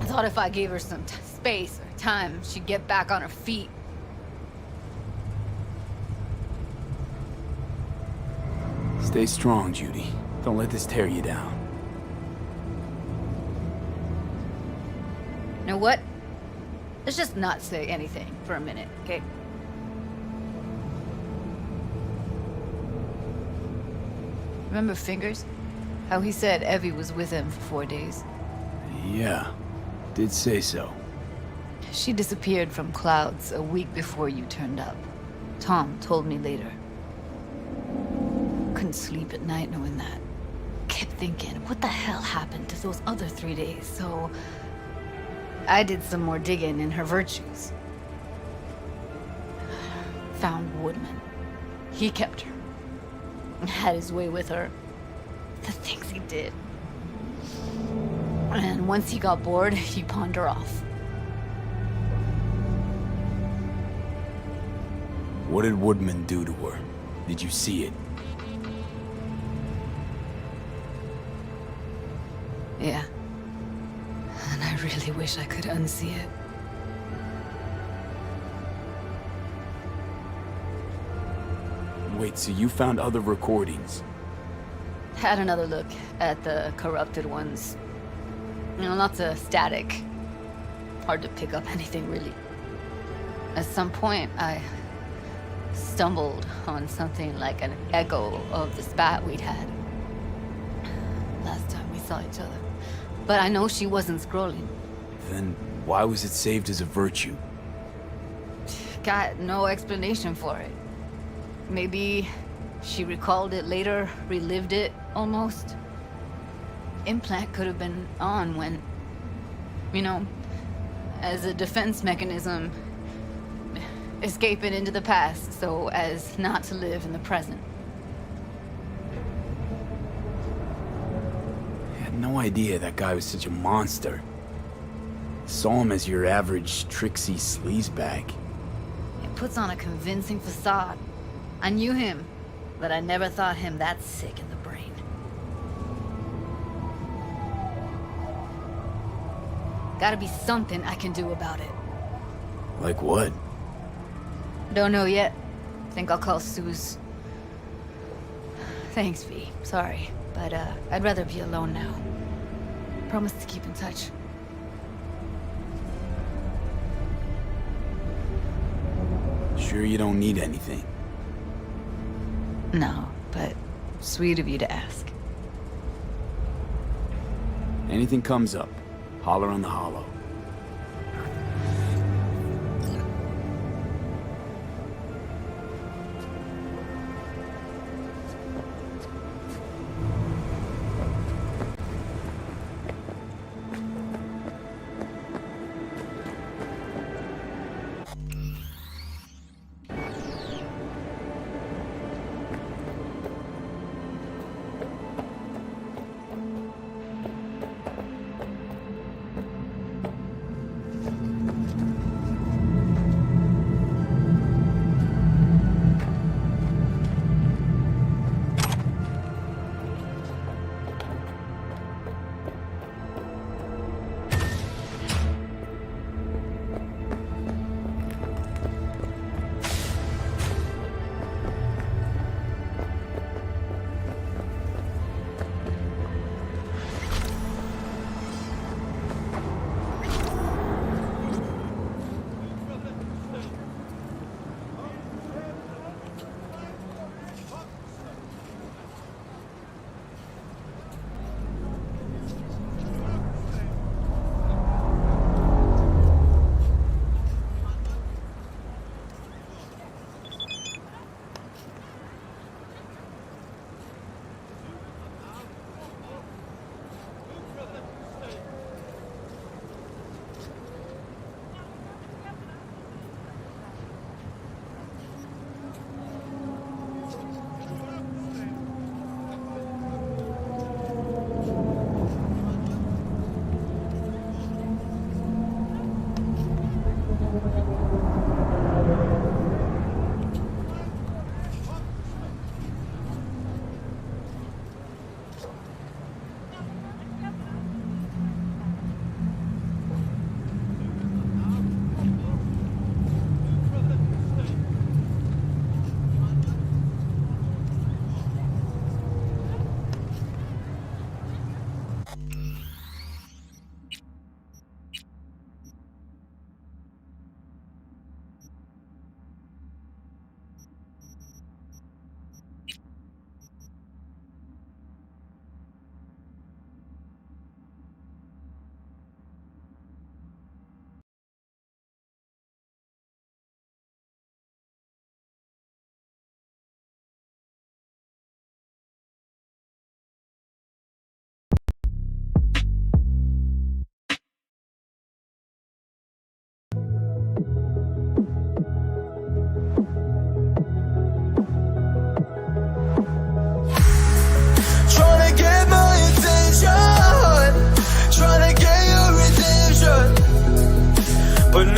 I thought if I gave her some space or time, she'd get back on her feet. Stay strong, Judy. Don't let this tear you down. You know what? Let's just not say anything for a minute, okay? Remember Fingers? How he said Evie was with him for 4 days? Yeah, did say so. She disappeared from Clouds a week before you turned up. Tom told me later. Couldn't sleep at night knowing that. Kept thinking, what the hell happened to those other 3 days? So I did some more digging in her virtues. Found Woodman. He kept her. Had his way with her. The things he did. And once he got bored, he pawned her off. What did Woodman do to her? Did you see it? Yeah. And I really wish I could unsee it. Wait, so you found other recordings? Had another look at the corrupted ones. You know, lots of static. Hard to pick up anything, really. At some point, I stumbled on something like an echo of the spat we'd had. Last time we saw each other. But I know she wasn't scrolling. Then why was it saved as a virtue? Got no explanation for it. Maybe she recalled it later, relived it, almost. Implant could have been on when, you know, as a defense mechanism, escaping into the past so as not to live in the present. I had no idea that guy was such a monster. Saw him as your average tricksy sleazebag. It puts on a convincing facade. I knew him, but I never thought him that sick in the brain. Gotta be something I can do about it. Like what? Don't know yet. Think I'll call Suze. Thanks, V. Sorry, but I'd rather be alone now. Promise to keep in touch. Sure you don't need anything? No, but sweet of you to ask. Anything comes up, holler on the hollow.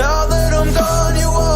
Now that I'm gone, you are